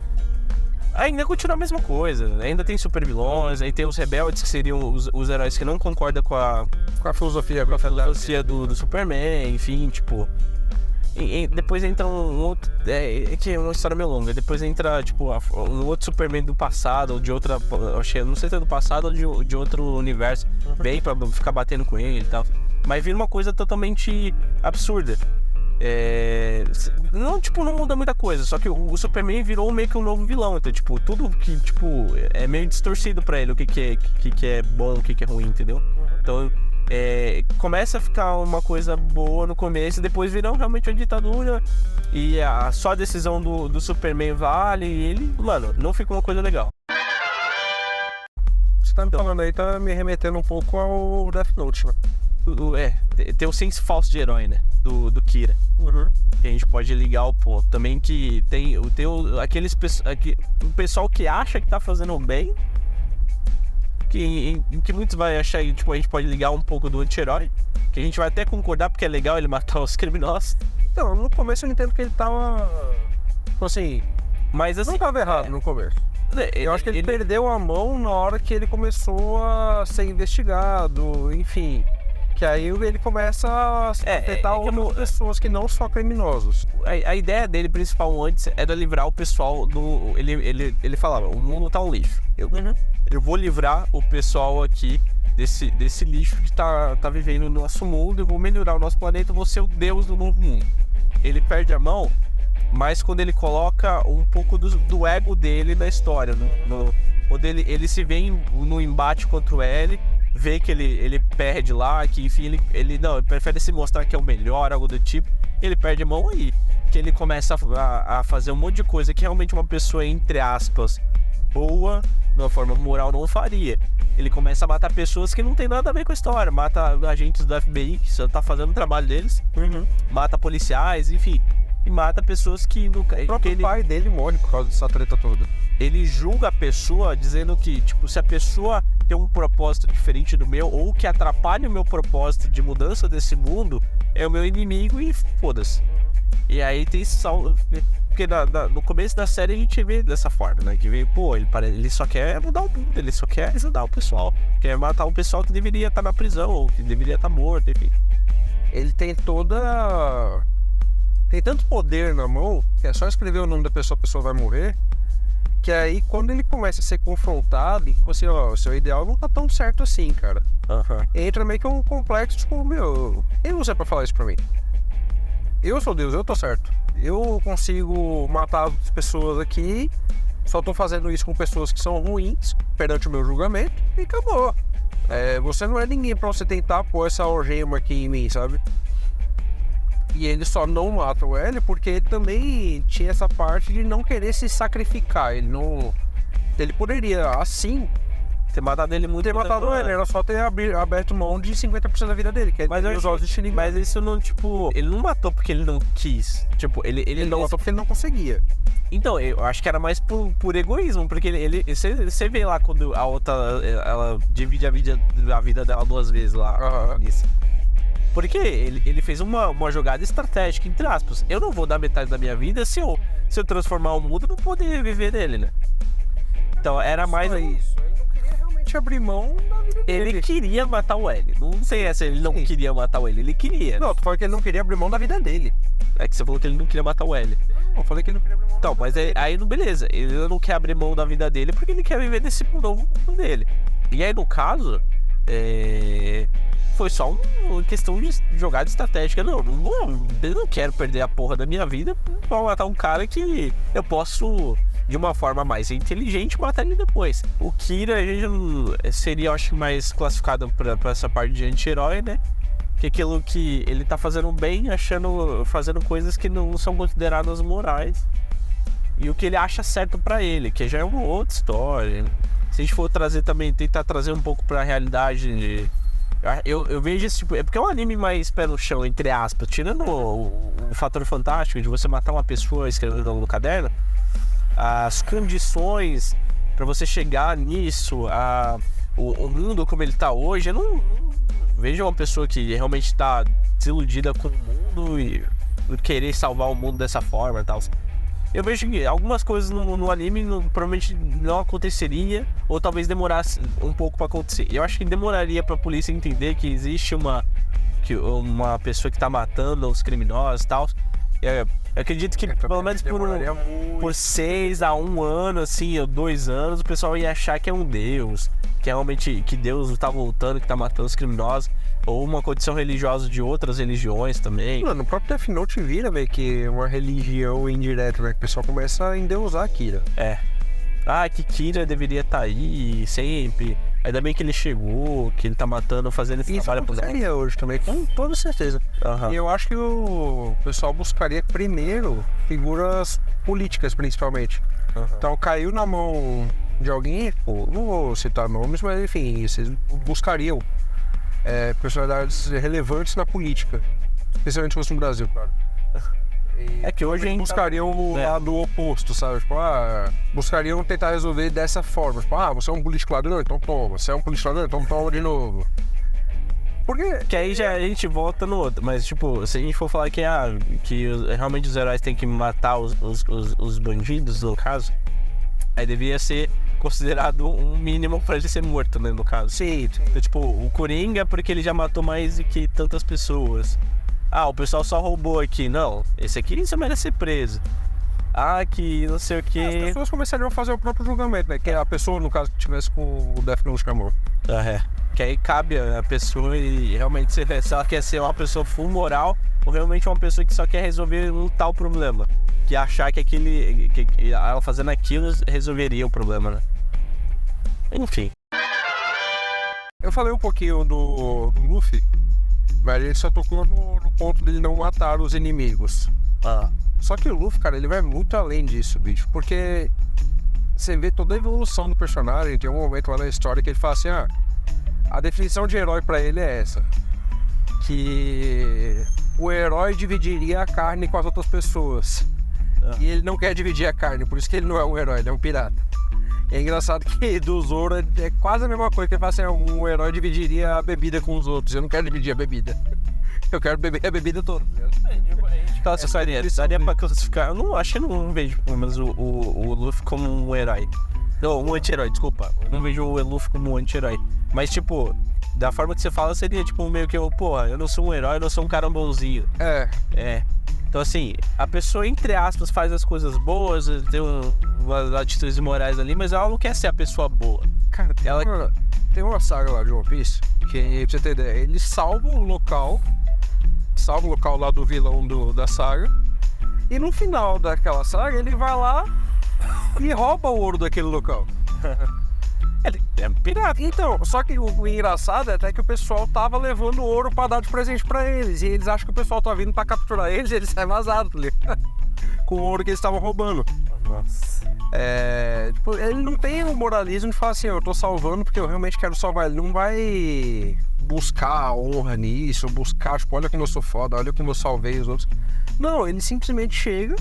Ainda continua a mesma coisa. Ainda tem super vilões, aí tem os rebeldes que seriam os heróis que não concordam com a filosofia, do Superman, enfim, tipo. E depois entra um outro. Que é uma história meio longa. Depois entra, tipo, um outro Superman do passado, ou de outra. Não sei se é do passado ou de outro universo. Vem pra ficar batendo com ele e tal. Mas vira uma coisa totalmente absurda. Não, tipo, não muda muita coisa. Só que o Superman virou meio que um novo vilão. Então, tipo, tudo que, tipo, é meio distorcido pra ele. O que é bom, o que é ruim, entendeu? Então. Começa a ficar uma coisa boa no começo, depois virou realmente uma ditadura e só a decisão do Superman vale e ele, mano, não fica uma coisa legal. Você tá me falando aí, tá me remetendo um pouco ao Death Note, né? Tem o senso falso de herói, né? Do Kira. Que a gente pode ligar o ponto. Também que tem o pessoal que acha que tá fazendo bem. Que muitos vai achar, tipo, a gente pode ligar um pouco do anti-herói, que a gente vai até concordar porque é legal ele matar os criminosos. Então, no começo eu entendo que ele tava, assim, mas assim, não tava errado no começo. Eu acho que ele perdeu a mão na hora que ele começou a ser investigado, enfim. Que aí ele começa a tentar outras pessoas que não só criminosos. A ideia dele principal antes era livrar o pessoal do... Ele falava, o mundo tá um lixo. Eu vou livrar o pessoal aqui desse lixo que tá vivendo no nosso mundo. Eu vou melhorar o nosso planeta, eu vou ser o deus do novo mundo. Ele perde a mão, mas quando ele coloca um pouco do ego dele na história. Quando ele se vê no embate contra o L, vê que ele perde lá, que enfim, ele prefere se mostrar que é o melhor, algo do tipo, ele perde a mão aí. Que ele começa a fazer um monte de coisa que realmente uma pessoa, entre aspas, boa, de uma forma moral, não faria. Ele começa a matar pessoas que não tem nada a ver com a história, mata agentes do FBI, que só tá fazendo o trabalho deles, mata policiais, enfim, e mata pessoas que... O próprio pai dele morre por causa dessa treta toda. Ele julga a pessoa dizendo que, tipo, se a pessoa tem um propósito diferente do meu, ou que atrapalha o meu propósito de mudança desse mundo, é o meu inimigo e foda-se. E aí tem só... Porque no começo da série a gente vê dessa forma, né? Que vê, pô, ele só quer mudar o mundo, ele só quer ajudar o pessoal. Quer matar o pessoal que deveria estar na prisão, ou que deveria estar morto, enfim. Ele tem tem tanto poder na mão, que é só escrever o nome da pessoa, a pessoa vai morrer. Que aí, quando ele começa a ser confrontado, tipo assim, ó, o seu ideal não tá tão certo assim, cara. Entra meio que um complexo, tipo, meu, quem você é pra falar isso pra mim? Eu sou Deus, eu tô certo. Eu consigo matar as pessoas aqui, só tô fazendo isso com pessoas que são ruins, perante o meu julgamento, e acabou. Você não é ninguém pra você tentar pôr essa algema aqui em mim, sabe? E ele só não mata o L porque ele também tinha essa parte de não querer se sacrificar. Ele poderia, assim, ter matado ele muito. Ter matado ele, era só ter aberto mão de 50% da vida dele, que é os olhos de Shinigami. Mas isso não, tipo, ele não matou porque ele não quis. Tipo, ele não matou porque ele não conseguia. Então, eu acho que era mais por egoísmo, porque você vê lá quando a outra, ela divide a vida dela 2 vezes lá, nisso. Porque ele fez uma jogada estratégica, entre aspas. Eu não vou dar metade da minha vida se eu transformar o mundo, eu não poder viver nele, né? Então, era mais isso. Ele não queria realmente abrir mão da vida dele. Ele queria matar o L. Não sei se ele não queria matar o L, ele queria. Não, tu falou que ele não queria abrir mão da vida dele. É que você falou que ele não queria matar o L. Eu falei que ele não queria abrir mão. Então, mas aí beleza, ele não quer abrir mão da vida dele porque ele quer viver nesse novo mundo dele. E aí, no caso, foi só uma questão de jogada estratégica. Eu não quero perder a porra da minha vida pra matar um cara que eu posso, de uma forma mais inteligente, matar ele depois. O Kira, a gente seria, eu acho, mais classificado pra essa parte de anti-herói, né? Que aquilo que ele tá fazendo bem, fazendo coisas que não são consideradas morais. E o que ele acha certo pra ele, que já é uma outra história. Se a gente for tentar trazer um pouco pra realidade. Eu vejo esse tipo. É porque é um anime mais pé no chão, entre aspas. Tirando o fator fantástico de você matar uma pessoa escrevendo no caderno, as condições pra você chegar nisso, o mundo como ele tá hoje, eu não vejo uma pessoa que realmente tá desiludida com o mundo e querer salvar o mundo dessa forma e tal. Eu vejo que algumas coisas no anime provavelmente não aconteceria, ou talvez demorasse um pouco pra acontecer. Eu acho que demoraria pra polícia entender que existe uma pessoa que tá matando os criminosos e tal. Eu acredito que pelo menos por 6 a 1 ano, assim, ou 2 anos, o pessoal ia achar que é um deus, que realmente que Deus tá voltando, que tá matando os criminosos, ou uma condição religiosa de outras religiões também. Mano, no próprio Death Note vira meio que uma religião indireta, né? Que o pessoal começa a endeusar Kira. Que Kira deveria estar aí sempre. Ainda bem que ele chegou, que ele tá matando, fazendo esse trabalho por aí hoje também, com toda certeza. E eu acho que o pessoal buscaria primeiro figuras políticas, principalmente. Então caiu na mão de alguém, não vou citar nomes, mas enfim, vocês buscariam personalidades relevantes na política, especialmente se fosse no Brasil, claro. É que hoje a gente buscariam o lado oposto, sabe? Tipo, buscariam tentar resolver dessa forma. Tipo, você é um político ladrão? Então toma. Você é um político ladrão? Então toma de novo. Porque... Que aí já a gente volta no outro. Mas, tipo, se a gente for falar que realmente os heróis têm que matar os bandidos, no caso, aí deveria ser considerado um mínimo pra ele ser morto, né, no caso. Sim. Então, tipo, o Coringa porque ele já matou mais do que tantas pessoas. O pessoal só roubou aqui. Não, esse aqui só merece ser preso. Que não sei o que. As pessoas começariam a fazer o próprio julgamento, né? Que a pessoa, no caso, que tivesse com o Death Note Camor. Que aí cabe a pessoa e realmente se ela quer ser uma pessoa full moral ou realmente uma pessoa que só quer resolver um tal problema. Que achar que ela fazendo aquilo resolveria o problema, né? Enfim. Eu falei um pouquinho do Luffy, mas ele só tocou no ponto dele não matar os inimigos. Só que o Luffy, cara, ele vai muito além disso, bicho. Porque você vê toda a evolução do personagem. Tem um momento lá na história que ele fala assim, a definição de herói pra ele é essa. Que o herói dividiria a carne com as outras pessoas. E ele não quer dividir a carne, por isso que ele não é um herói, ele é um pirata. É engraçado que do Zoro é quase a mesma coisa, que ele fala assim, um herói dividiria a bebida com os outros. Eu não quero dividir a bebida. Eu quero beber a bebida toda. Daria pra classificar. Eu não acho que não vejo pelo menos o Luffy como um herói. Não, um anti-herói, desculpa. Eu não vejo o Luffy como um anti-herói. Mas tipo, da forma que você fala, seria tipo meio que eu não sou um herói, eu não sou um cara bonzinho. Então assim, a pessoa, entre aspas, faz as coisas boas, tem umas atitudes morais ali, mas ela não quer ser a pessoa boa. Cara, tem uma saga lá de One Piece, que pra você ter ideia, ele salva o local lá do vilão da saga, e no final daquela saga ele vai lá e rouba o ouro daquele local. Ele é um pirata. Então, só que o engraçado é até que o pessoal tava levando ouro pra dar de presente pra eles. E eles acham que o pessoal tá vindo pra capturar eles e eles saem vazados ali. Com o ouro que eles estavam roubando. Nossa. Tipo, ele não tem o moralismo de falar assim, eu tô salvando porque eu realmente quero salvar. Ele não vai buscar honra nisso, buscar, tipo, olha como eu sou foda, olha como eu salvei os outros. Não, ele simplesmente chega,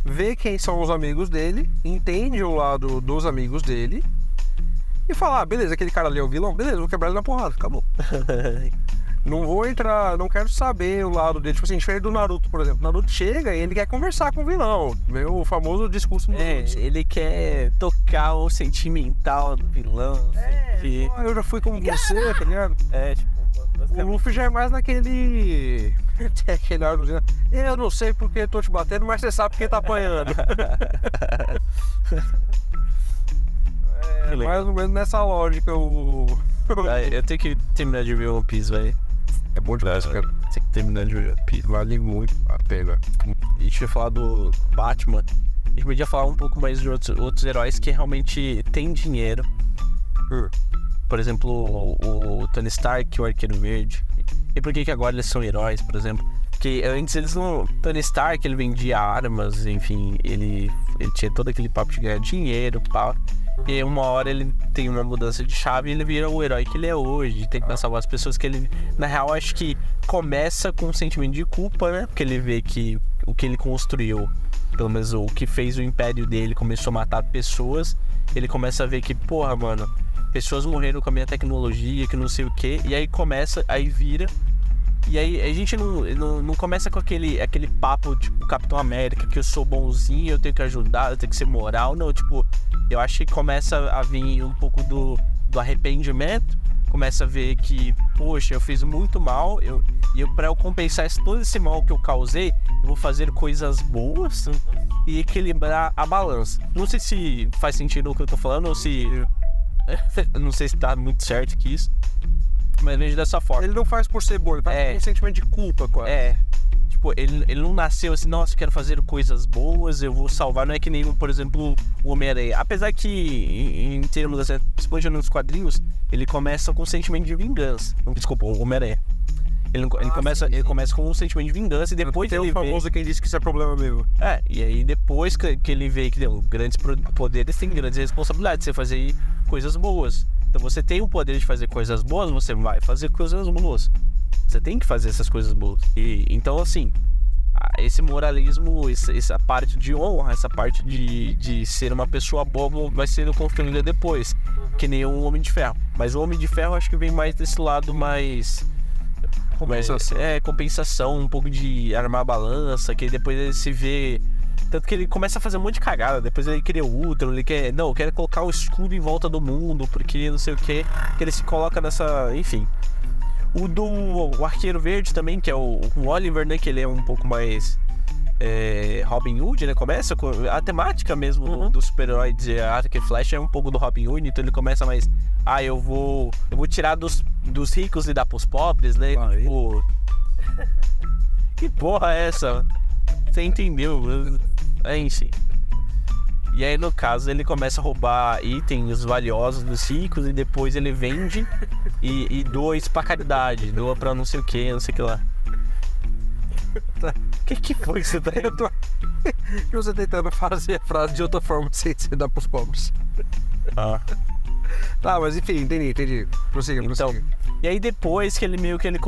vê quem são os amigos dele, entende o lado dos amigos dele e fala, beleza, aquele cara ali é o vilão, beleza, vou quebrar ele na porrada, acabou. Não vou entrar, não quero saber o lado dele. Tipo assim, diferente do Naruto, por exemplo. O Naruto chega e ele quer conversar com o vilão. Meu famoso discurso do Naruto. Ele quer tocar o sentimental do vilão. Eu já fui como você, tá ligado? Tipo, O Luffy já é mais naquele... aquele ar do... Eu não sei porque tô te batendo, mas você sabe quem tá apanhando. Mais ou menos nessa lógica eu tenho que terminar de ver One Piece, velho. É bom demais, cara. Tem que terminar de ver One Piece. Vale muito a pena. A gente vai falar do Batman. A gente podia falar um pouco mais de outros heróis que realmente têm dinheiro. Por exemplo, o Tony Stark, o Arqueiro Verde. E por que agora eles são heróis, por exemplo? Porque antes eles não... Tony Stark, ele vendia armas, enfim, ele tinha todo aquele papo de ganhar dinheiro, pá. E uma hora ele tem uma mudança de chave e ele vira o herói que ele é hoje. Tem que salvar as pessoas que ele... Na real, acho que começa com um sentimento de culpa, né? Porque ele vê que o que ele construiu, pelo menos o que fez o império dele, começou a matar pessoas. Ele começa a ver que, porra, mano, pessoas morreram com a minha tecnologia, que não sei o quê. E aí começa, aí vira. E aí a gente não começa com aquele papo, tipo, Capitão América, que eu sou bonzinho, eu tenho que ajudar, eu tenho que ser moral. Não, tipo, eu acho que começa a vir um pouco do arrependimento. Começa a ver que, poxa, eu fiz muito mal, pra eu compensar todo esse mal que eu causei, eu vou fazer coisas boas e equilibrar a balança. Não sei se faz sentido o que eu tô falando, ou se... não sei se tá muito certo que isso, mas vejo dessa forma. Ele não faz por ser bom, ele faz com um sentimento de culpa, quase. Tipo, ele não nasceu assim, nossa, eu quero fazer coisas boas, eu vou salvar. Não é que nem, por exemplo, o Homem-Aranha. Apesar que, em termos, assim, principalmente nos quadrinhos, ele começa com um sentimento de vingança. Desculpa, o Homem-Aranha. Ele começa com um sentimento de vingança e depois tem ele o famoso quem disse que isso é problema meu. E aí depois que ele vê que grandes poderes têm grandes responsabilidades, você fazer coisas boas. Então você tem o poder de fazer coisas boas, você vai fazer coisas boas. Você tem que fazer essas coisas boas. E então, assim, esse moralismo, essa parte de honra, essa parte de ser uma pessoa boa vai sendo construída depois, que nem o Homem de Ferro. Mas o Homem de Ferro acho que vem mais desse lado mais... compensação, um pouco de armar a balança, que depois ele se vê... Tanto que ele começa a fazer um monte de cagada. Depois ele cria o Ultron, ele quer... Não, eu quero colocar o escudo em volta do mundo, porque não sei o que ele se coloca nessa... Enfim. O Arqueiro Verde também, que é o Oliver, né? Que ele é um pouco mais... Robin Hood, né? Começa com a temática mesmo do super-herói de Arc e Flash é um pouco do Robin Hood, então ele começa mais... eu vou tirar dos ricos e dar pros pobres, né? Tipo... Que porra é essa? Você entendeu? Enfim. E aí, no caso, ele começa a roubar itens valiosos dos ricos e depois ele vende e doa isso pra caridade, doa pra não sei o que, não sei o que lá. Que foi que você tá... Eu tô tentando fazer a frase de outra forma sem você dar pros pobres. Tá, mas enfim, entendi. Prossiga. Então, e aí depois que ele meio que ele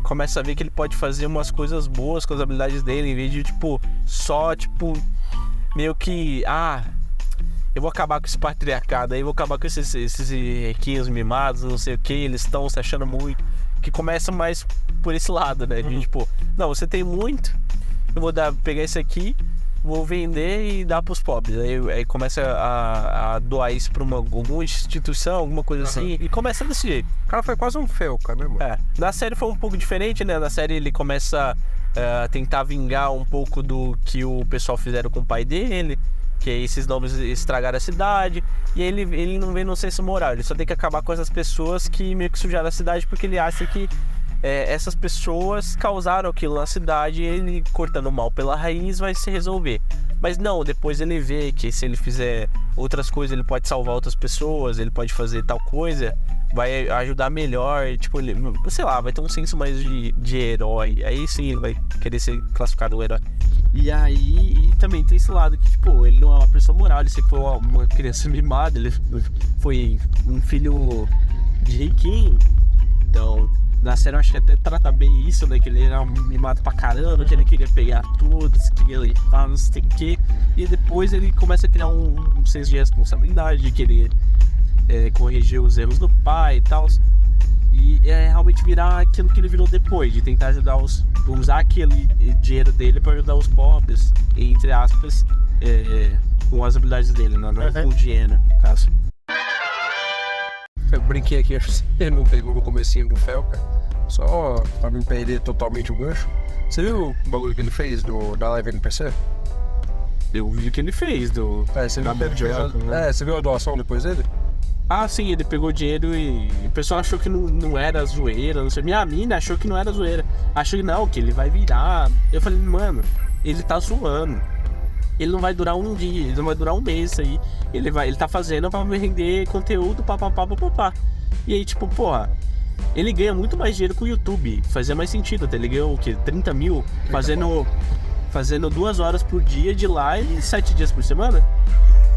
começa a ver que ele pode fazer umas coisas boas com as habilidades dele, em vez de, tipo, só, tipo, meio que, eu vou acabar com esse patriarcado aí, vou acabar com esses riquinhos mimados, não sei o que, eles estão se achando muito, que começa mais por esse lado, né, de tipo, não, você tem muito, eu vou pegar esse aqui, vou vender e dar pros pobres. Aí começa a doar isso pra alguma instituição, alguma coisa assim, e começa desse jeito. O cara foi quase um felca, né, mano? Na série foi um pouco diferente, né? Na série ele começa a tentar vingar um pouco do que o pessoal fizeram com o pai dele, que esses nomes estragaram a cidade, e ele não vê no senso moral, ele só tem que acabar com essas pessoas que meio que sujaram a cidade, porque ele acha que essas pessoas causaram aquilo na cidade e ele, cortando o mal pela raiz, vai se resolver. Mas não, depois ele vê que se ele fizer outras coisas, ele pode salvar outras pessoas, ele pode fazer tal coisa, vai ajudar melhor, tipo, ele, sei lá, vai ter um senso mais de herói. Aí sim ele vai querer ser classificado um herói. E aí, e também tem esse lado que, tipo, ele não é uma pessoa moral, ele sempre foi uma criança mimada, ele foi um filho de riquinho. Então, na série eu acho que até trata bem isso, né? Que ele era um mimado pra caramba, que ele queria pegar tudo, que ele fala não sei o que. E depois ele começa a criar um senso de responsabilidade, de querer corrigir os erros do pai e tal. E realmente virar aquilo que ele virou depois, de tentar ajudar usar aquele dinheiro dele para ajudar os pobres, entre aspas, com as habilidades dele, não é com o dinheiro, no caso. Eu brinquei aqui, acho que você não pegou no comecinho do Fel, cara. Só pra não perder totalmente o gancho. Você viu o bagulho que ele fez da live NPC? Eu vi o que ele fez você viu a doação depois dele? Ah, sim, ele pegou dinheiro e o pessoal achou que não era zoeira, não sei. Minha mina achou que não era zoeira. Achou que não, que ele vai virar. Eu falei, mano, ele tá zoando. Ele não vai durar um dia, ele não vai durar um mês aí. Ele tá fazendo pra render conteúdo, papapá. E aí, tipo, porra, ele ganha muito mais dinheiro com o YouTube. Fazia mais sentido, até ele ganhou o quê? 30 mil? Fazendo 2 horas por dia de live, 7 dias por semana?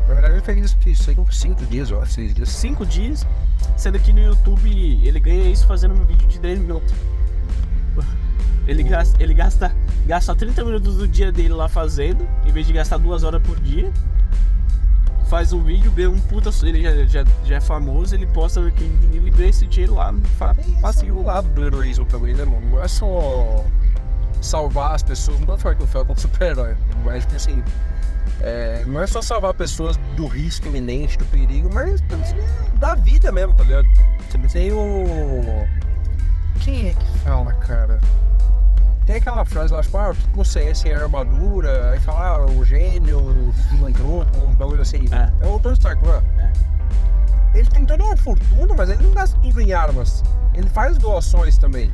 Na verdade, ele fez isso aí com 5 dias, ó, 6 dias. 5 dias, sendo que no YouTube ele ganha isso fazendo um vídeo de 10 minutos. Ele gasta 30 minutos do dia dele lá fazendo, em vez de gastar 2 horas por dia. Faz um vídeo, ganha um puta. Ele já é famoso, ele posta que ele ganha esse dinheiro lá. Passa o lado do heroísmo também, né, mano? Não é só salvar as pessoas, não tô falando que o Fel é um super-herói, mas assim. Não é só salvar pessoas do risco iminente, do perigo, mas da vida mesmo, tá ligado? Tem o... Quem é que fala, cara? Tem aquela frase lá, tipo, o que você é sem armadura, aí fala, o gênio, o filantropo, um bagulho assim. É o Tony Stark, não é? Ele tem toda uma fortuna, mas ele não gasta tudo em armas. Ele faz doações também.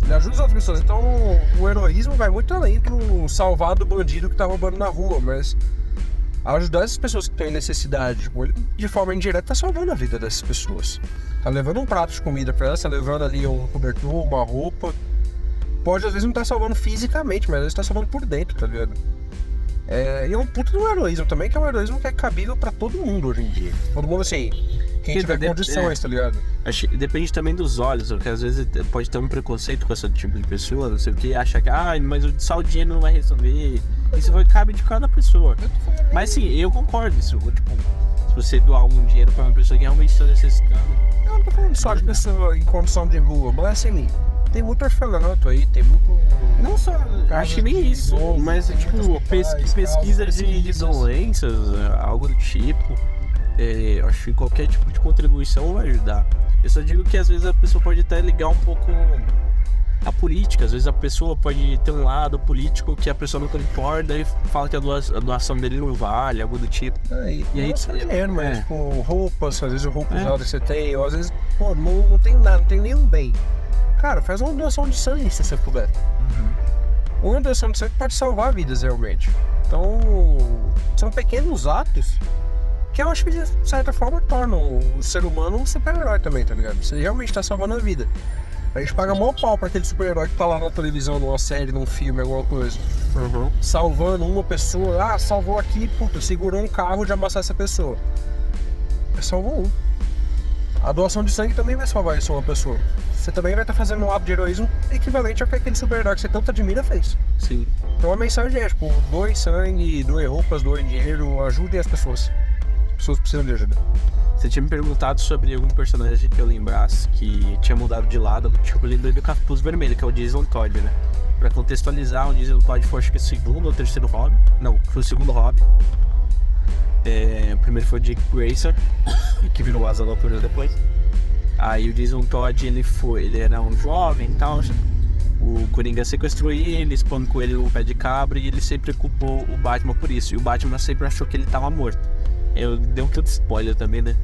Ele ajuda as outras pessoas, então o heroísmo vai muito além do salvar do bandido que tá roubando na rua, mas ajudar essas pessoas que têm necessidade, tipo, ele, de forma indireta, tá salvando a vida dessas pessoas. Tá levando um prato de comida pra elas, tá levando ali um cobertor, uma roupa. Pode às vezes não tá salvando fisicamente, mas às vezes tá salvando por dentro, tá ligado? E é um puto do heroísmo também, que é um heroísmo que é cabível pra todo mundo hoje em dia. Todo mundo assim, quem tiver condições, tá ligado? Acho que depende também dos olhos, porque às vezes pode ter um preconceito com esse tipo de pessoa, não sei o que, acha que, mas só o dinheiro não vai resolver. Isso cabe de cada pessoa. Mas sim, eu concordo isso, tipo, se você doar um dinheiro pra uma pessoa que realmente está necessitando. Eu não tô falando só de pessoa em condição de rua, mas assim, tem muito orfanato aí, tem muito... Não só, acho que nem isso, mas tipo, pesquisa de doenças, algo do tipo. Acho que qualquer tipo de contribuição vai ajudar. Eu só digo que às vezes a pessoa pode até ligar um pouco a política. Às vezes a pessoa pode ter um lado político que a pessoa não concorda e fala que a doação dele não vale, algo do tipo. E aí dinheiro, mas tipo, roupas, às vezes roupas usadas você tem, ou às vezes, pô, não tem nada, não tem nenhum bem. Cara, faz uma doação de sangue se você puder. Uma doação de sangue pode salvar vidas realmente. Então, são pequenos atos que eu acho que de certa forma tornam o ser humano um super-herói também, tá ligado? Você realmente tá salvando a vida. A gente paga mó pau pra aquele super-herói que tá lá na televisão, numa série, num filme, alguma coisa. Salvando uma pessoa, salvou aqui, puta, segurou um carro de amassar essa pessoa. Salvou um. A doação de sangue também vai salvar isso uma pessoa. Você também vai estar fazendo um ato de heroísmo equivalente ao que aquele super-herói que você tanto admira fez. Sim. Então a mensagem é, tipo, doem sangue, doem roupas, doem dinheiro, ajudem as pessoas. As pessoas precisam de ajuda. Você tinha me perguntado sobre algum personagem que eu lembrasse que tinha mudado de lado. Tipo, eu lembrei do Capuz Vermelho, que é o Jason Todd, né? Pra contextualizar, o Jason Todd foi acho que o segundo ou terceiro Robin. Não, foi o segundo Robin. O primeiro foi o Dick Grayson, que virou Asa Noturna depois. Aí o Jason Todd, ele era um jovem e tal. O Coringa sequestrou ele, espancou ele no pé de cabra e ele sempre culpou o Batman por isso. E o Batman sempre achou que ele tava morto. Eu dei um puto spoiler também, né?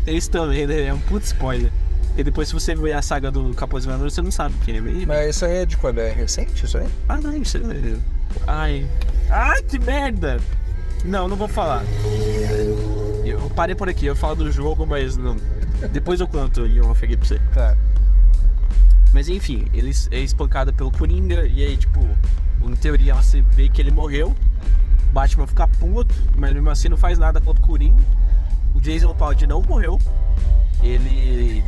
Tem isso também, né? É um puto spoiler. E depois se você ver a saga do Capuz Vermelho, você não sabe quem é mesmo. Mas isso aí é de quando? É recente isso aí? Não, isso é... Ai, que merda! Não vou falar. Eu parei por aqui, eu falo do jogo, mas não. Depois eu conto e eu ofeguei pra você. Tá. Mas enfim, ele é espancado pelo Coringa e aí, tipo, em teoria você vê que ele morreu, o Batman fica puto, mas mesmo assim não faz nada contra o Coringa. O Jason Todd não morreu, ele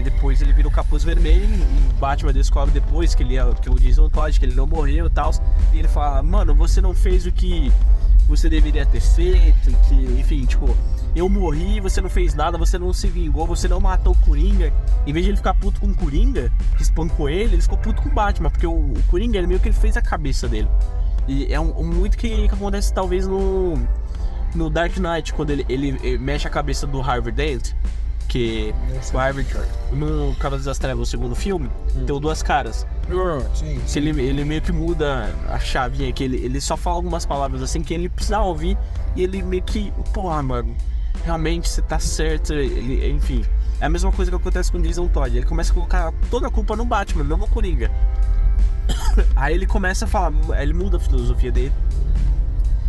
depois ele vira o capuz vermelho e o Batman descobre depois que o Jason Todd, que ele não morreu e tal, e ele fala, mano, você não fez o que você deveria ter feito, que, enfim, tipo, eu morri, você não fez nada, você não se vingou, você não matou o Coringa. Em vez de ele ficar puto com o Coringa, que espancou ele ficou puto com o Batman, porque o Coringa, ele meio que ele fez a cabeça dele. E é muito que acontece talvez no Dark Knight, quando ele mexe a cabeça do Harvey Dent, que o Harvey, no Cavaleiros das Trevas, o segundo filme, tem duas caras. Sim. Se ele meio que muda a chavinha, que ele só fala algumas palavras assim que ele precisa ouvir, e ele meio que, porra, mano, realmente você tá certo, enfim. É a mesma coisa que acontece com o Jason Todd, ele começa a colocar toda a culpa no Batman, não no Coringa. Aí ele começa a falar, ele muda a filosofia dele,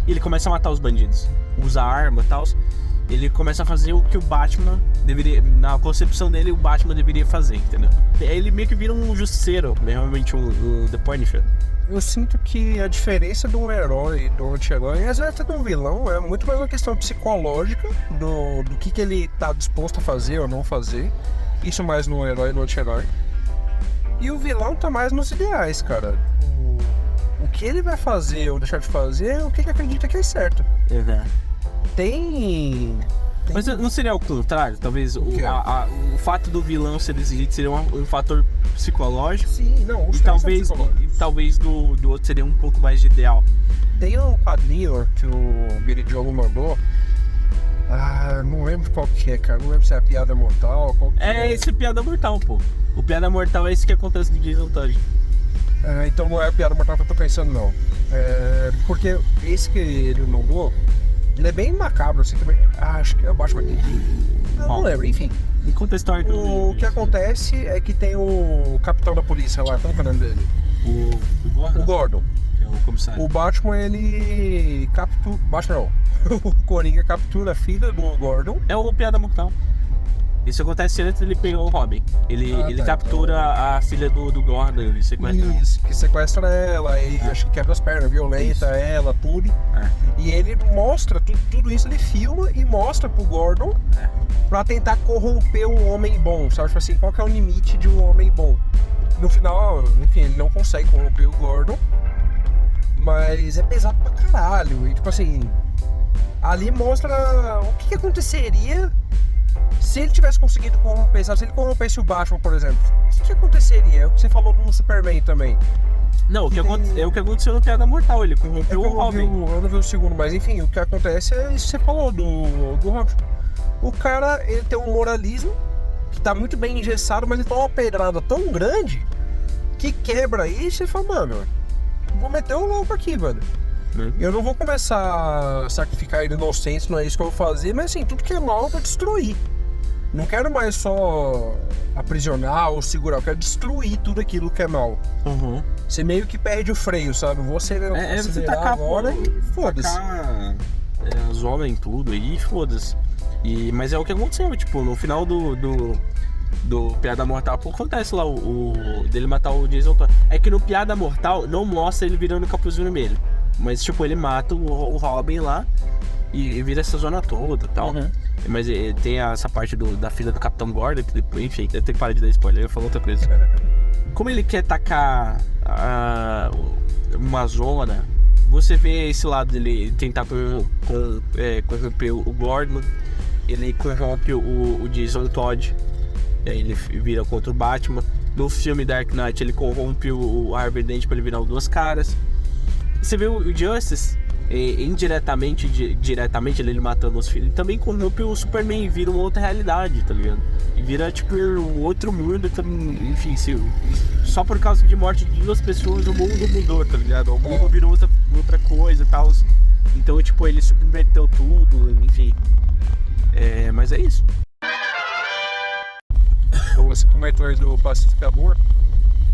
e ele começa a matar os bandidos, usa arma e tal. Ele começa a fazer o que o Batman deveria, na concepção dele, o Batman deveria fazer, entendeu? Aí ele meio que vira um justiceiro, realmente um The Punisher. Eu sinto que a diferença de um herói e do anti-herói, e às vezes até de um vilão, é muito mais uma questão psicológica do que ele tá disposto a fazer ou não fazer. Isso mais no herói e no anti-herói. E o vilão tá mais nos ideais, cara. O que ele vai fazer ou deixar de fazer é o que ele acredita que é certo. Exato. Mas não seria o contrário? Talvez o fato do vilão ser desse jeito seria um fator psicológico. Sim, não. E talvez do outro seria um pouco mais de ideal. Tem um quadrinho que o Billy Joe mandou. Não lembro qual que é, cara. Não lembro se é a Piada Mortal. Esse é Piada Mortal, pô. O Piada Mortal é esse que acontece no Jason Todd. Então não é a Piada Mortal que eu tô pensando, não. Porque esse que ele mandou, ele é bem macabro, assim, também. Acho que é o Batman aqui. Não lembro, enfim. Me conta a história. O que acontece é que tem o capitão da polícia lá, qual é o nome dele? O Gordon. Que é o comissário. O Batman, ele captura... Batman não. O Coringa captura a filha do Gordon. É o Piada Mortal. Isso acontece antes dele pegar o Robin. Ele captura a filha do Gordon, ele sequestra. Isso, que sequestra ela, e acho que quebra as pernas, violenta ela, tudo. E ele mostra, tudo isso ele filma e mostra pro Gordon pra tentar corromper um homem bom, sabe? Tipo assim, qual que é o limite de um homem bom? No final, enfim, ele não consegue corromper o Gordon, mas é pesado pra caralho. E tipo assim, ali mostra o que aconteceria se ele tivesse conseguido corromper, sabe? Se ele corrompesse o Batman, por exemplo, o que aconteceria? É o que você falou do Superman também. Não, o que aconteceu no Piada Mortal, ele corrompeu o Robin. Eu não vi o segundo, mas enfim, o que acontece é isso que você falou do Robin. O cara, ele tem um moralismo que tá muito bem engessado, mas ele toma uma pedrada tão grande que quebra isso e fala, mano, vou meter o louco aqui, mano. Eu não vou começar a sacrificar ele inocente, não é isso que eu vou fazer, mas assim, tudo que é mal eu vou destruir. Não quero mais só aprisionar ou segurar, eu quero destruir tudo aquilo que é mal. Você meio que perde o freio, sabe? Você tacar agora e foda-se. Os homens em tudo aí, foda-se. Mas é o que aconteceu, tipo, no final do Piada Mortal, acontece lá o dele matar o Jason Todd. É que no Piada Mortal não mostra ele virando o capuz vermelho. Mas, tipo, ele mata o Robin lá e vira essa zona toda e tal. Mas tem essa parte da filha do Capitão Gordon, que depois, enfim, eu tenho que parar de dar spoiler, eu falo outra coisa. Como ele quer tacar uma zona, você vê esse lado dele tentar corromper o Gordon, ele corrompe o Jason Todd, aí ele vira contra o Batman. No filme Dark Knight, ele corrompe o Harvey Dent pra ele virar os Duas Caras. Você vê o Justice, indiretamente, diretamente, ele matando os filhos, ele também corrompe o Superman e vira uma outra realidade, tá ligado? E vira tipo um outro mundo, enfim, só por causa de morte de duas pessoas o mundo mudou, tá ligado? O mundo virou outra coisa e tal. Então, tipo, ele submeteu tudo, enfim. Mas é isso. Você comentou aí do Pacificador.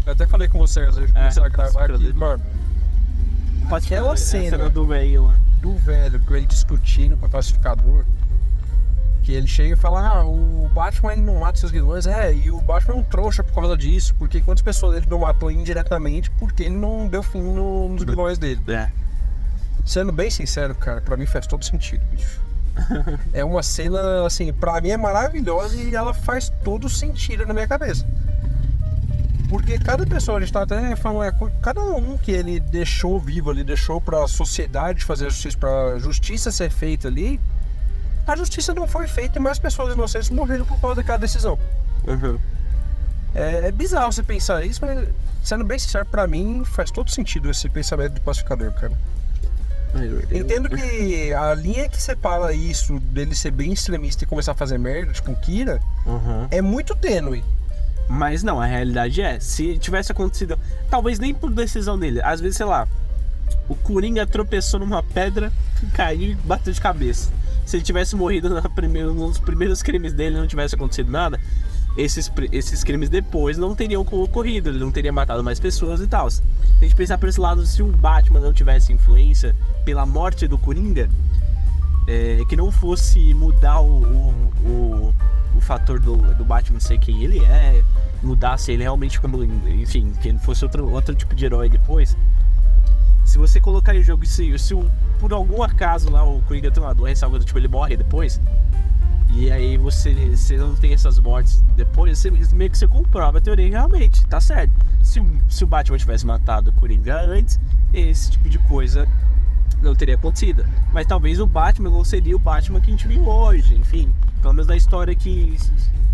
Eu até falei com você, às vezes, começar a gravar aqui, mano. Aquela cena do velho lá. Do velho, com ele discutindo com o Pacificador. Que ele chega e fala, o Batman ele não mata seus vilões, e o Batman é um trouxa por causa disso, porque quantas pessoas ele não matou indiretamente porque ele não deu fim nos vilões dele. Sendo bem sincero, cara, pra mim faz todo sentido, bicho. É uma cena, assim, pra mim é maravilhosa e ela faz todo sentido na minha cabeça. Porque cada pessoa, a gente tá até falando, cada um que ele deixou vivo ali, deixou pra sociedade fazer a justiça, pra justiça ser feita ali, a justiça não foi feita e mais pessoas inocentes morreram por causa daquela decisão. É bizarro você pensar isso, mas sendo bem sincero, pra mim faz todo sentido esse pensamento do pacificador, cara. Entendo que a linha que separa isso dele ser bem extremista e começar a fazer merda, tipo o Kira, é muito tênue. Mas não, a realidade se tivesse acontecido, talvez nem por decisão dele, às vezes, sei lá, o Coringa tropeçou numa pedra, caiu e bateu de cabeça. Se ele tivesse morrido nos primeiros crimes dele, não tivesse acontecido nada, esses crimes depois não teriam ocorrido, ele não teria matado mais pessoas e tal. Se a gente pensar por esse lado, se o Batman não tivesse influência pela morte do Coringa, que não fosse mudar o fator do Batman ser quem ele é, mudasse ele realmente como, enfim, que ele fosse outro tipo de herói depois. Se você colocar em jogo, se por algum acaso lá o Coringa tem uma doença, algo do tipo, ele morre depois, e aí você não tem essas mortes depois, meio que você comprova a teoria, realmente, tá certo. Se o Batman tivesse matado o Coringa antes, esse tipo de coisa não teria acontecido. Mas talvez o Batman não seria o Batman que a gente viu hoje, enfim, pelo menos da história que,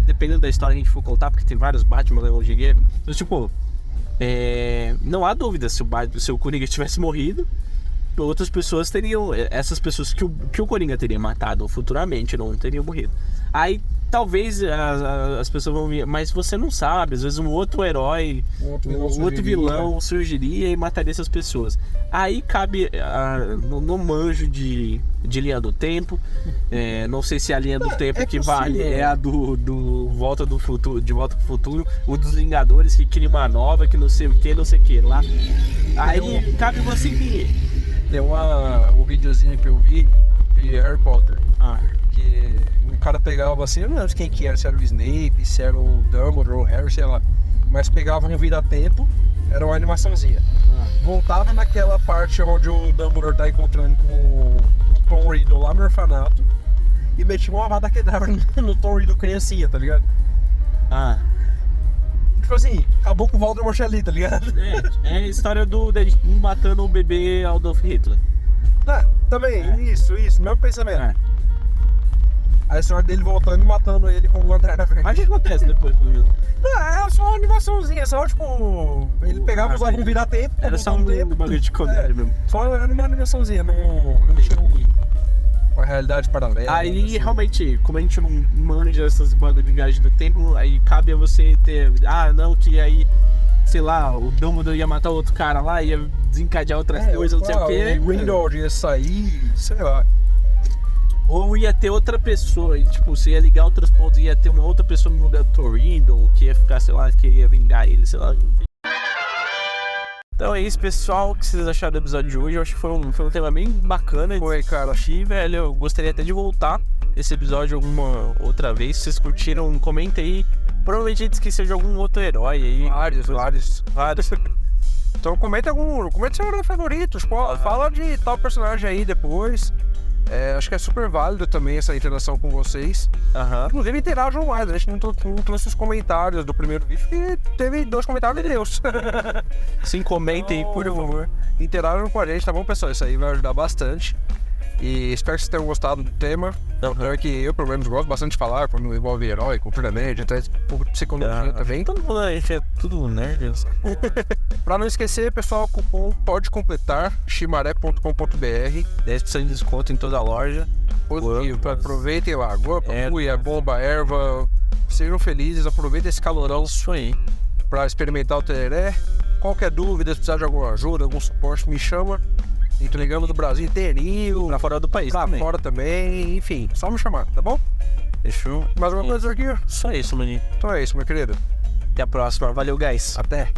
dependendo da história que a gente for contar, porque tem vários Batman hoje em dia, então, tipo, não há dúvida, se o Coringa tivesse morrido, outras pessoas teriam, essas pessoas que o Coringa teria matado futuramente não teriam morrido. Aí talvez as pessoas vão vir, mas você não sabe, às vezes um outro herói, um outro vilão surgiria e mataria essas pessoas. Aí cabe no manjo de linha do tempo, não sei se a linha do tempo que vale é a do Volta do Futuro, de Volta pro Futuro, o dos Vingadores que cria uma nova, que não sei o que lá. Aí cabe você vir. Tem um videozinho que eu vi de Harry Potter, que o cara pegava assim, eu não lembro quem que era, se era o Snape, se era o Dumbledore, o Harry, sei lá, mas pegava no vira-tempo, era uma animaçãozinha. Voltava naquela parte onde o Dumbledore tá encontrando com o Tom Riddle lá no orfanato e metia uma Avada Kedavra no Tom Riddle criancinha, tá ligado? Tipo assim, acabou com o Voldemort ali, tá ligado? É a história do Deadpool matando o bebê Adolf Hitler. Também, isso, mesmo pensamento. A história dele voltando e matando ele com o Lanterna Verde. Mas o que acontece depois, pelo menos? É só uma animaçãozinha, só tipo, ele pegava os lábios virar tempo. Era só um bagulho de comédia mesmo. Só uma animaçãozinha, não tinha uma realidade paralela. Aí assim. realmente, como a gente não manja essas bandas de viagem do tempo, aí cabe a você ter, não, que aí, sei lá, o Dumbledore ia matar outro cara lá, ia desencadear outras coisas, não sei o quê. O Grindelwald ia sair, sei lá. Ou ia ter outra pessoa, e, tipo, você ia ligar outros pontos, ia ter uma outra pessoa no lugar do Torrindo, que ia ficar, sei lá, que ia vingar ele, sei lá. Então é isso, pessoal. O que vocês acharam do episódio de hoje? Eu acho que foi um tema bem bacana. Foi, cara. Achei, velho. Eu gostaria até de voltar esse episódio alguma outra vez. Se vocês curtiram, comenta aí. Provavelmente a gente esqueceu de algum outro herói aí. Vários. Então comenta seu herói favorito. Fala de tal personagem aí depois. Acho que é super válido também essa interação com vocês. Inclusive interajam mais, a gente não trouxe os comentários do primeiro vídeo, porque teve 2 comentários de Deus. Sim, comentem, por favor. Interajam com a gente, tá bom, pessoal? Isso aí vai ajudar bastante. E espero que vocês tenham gostado do tema. É que eu, pelo menos, gosto bastante de falar quando envolve herói, cultura nerd, até um pouco de psicologia também. Todo mundo aí é tudo nerd. Pra não esquecer, pessoal, o cupom pode completar chimaré.com.br, 10% de desconto em toda a loja. Aproveitem lá, Guampa, Cuia, Bomba, Erva, sejam felizes, aproveitem esse calorão. Isso aí. Pra experimentar o tereré. Qualquer dúvida, se precisar de alguma ajuda, algum suporte, me chama. Entregamos do Brasil inteirinho. Pra fora do país pra também. Fora também, enfim, só me chamar, tá bom? Fechou. Mais alguma coisa aqui? Só isso, maninho. Então é isso, meu querido. Até a próxima. Valeu, guys. Até.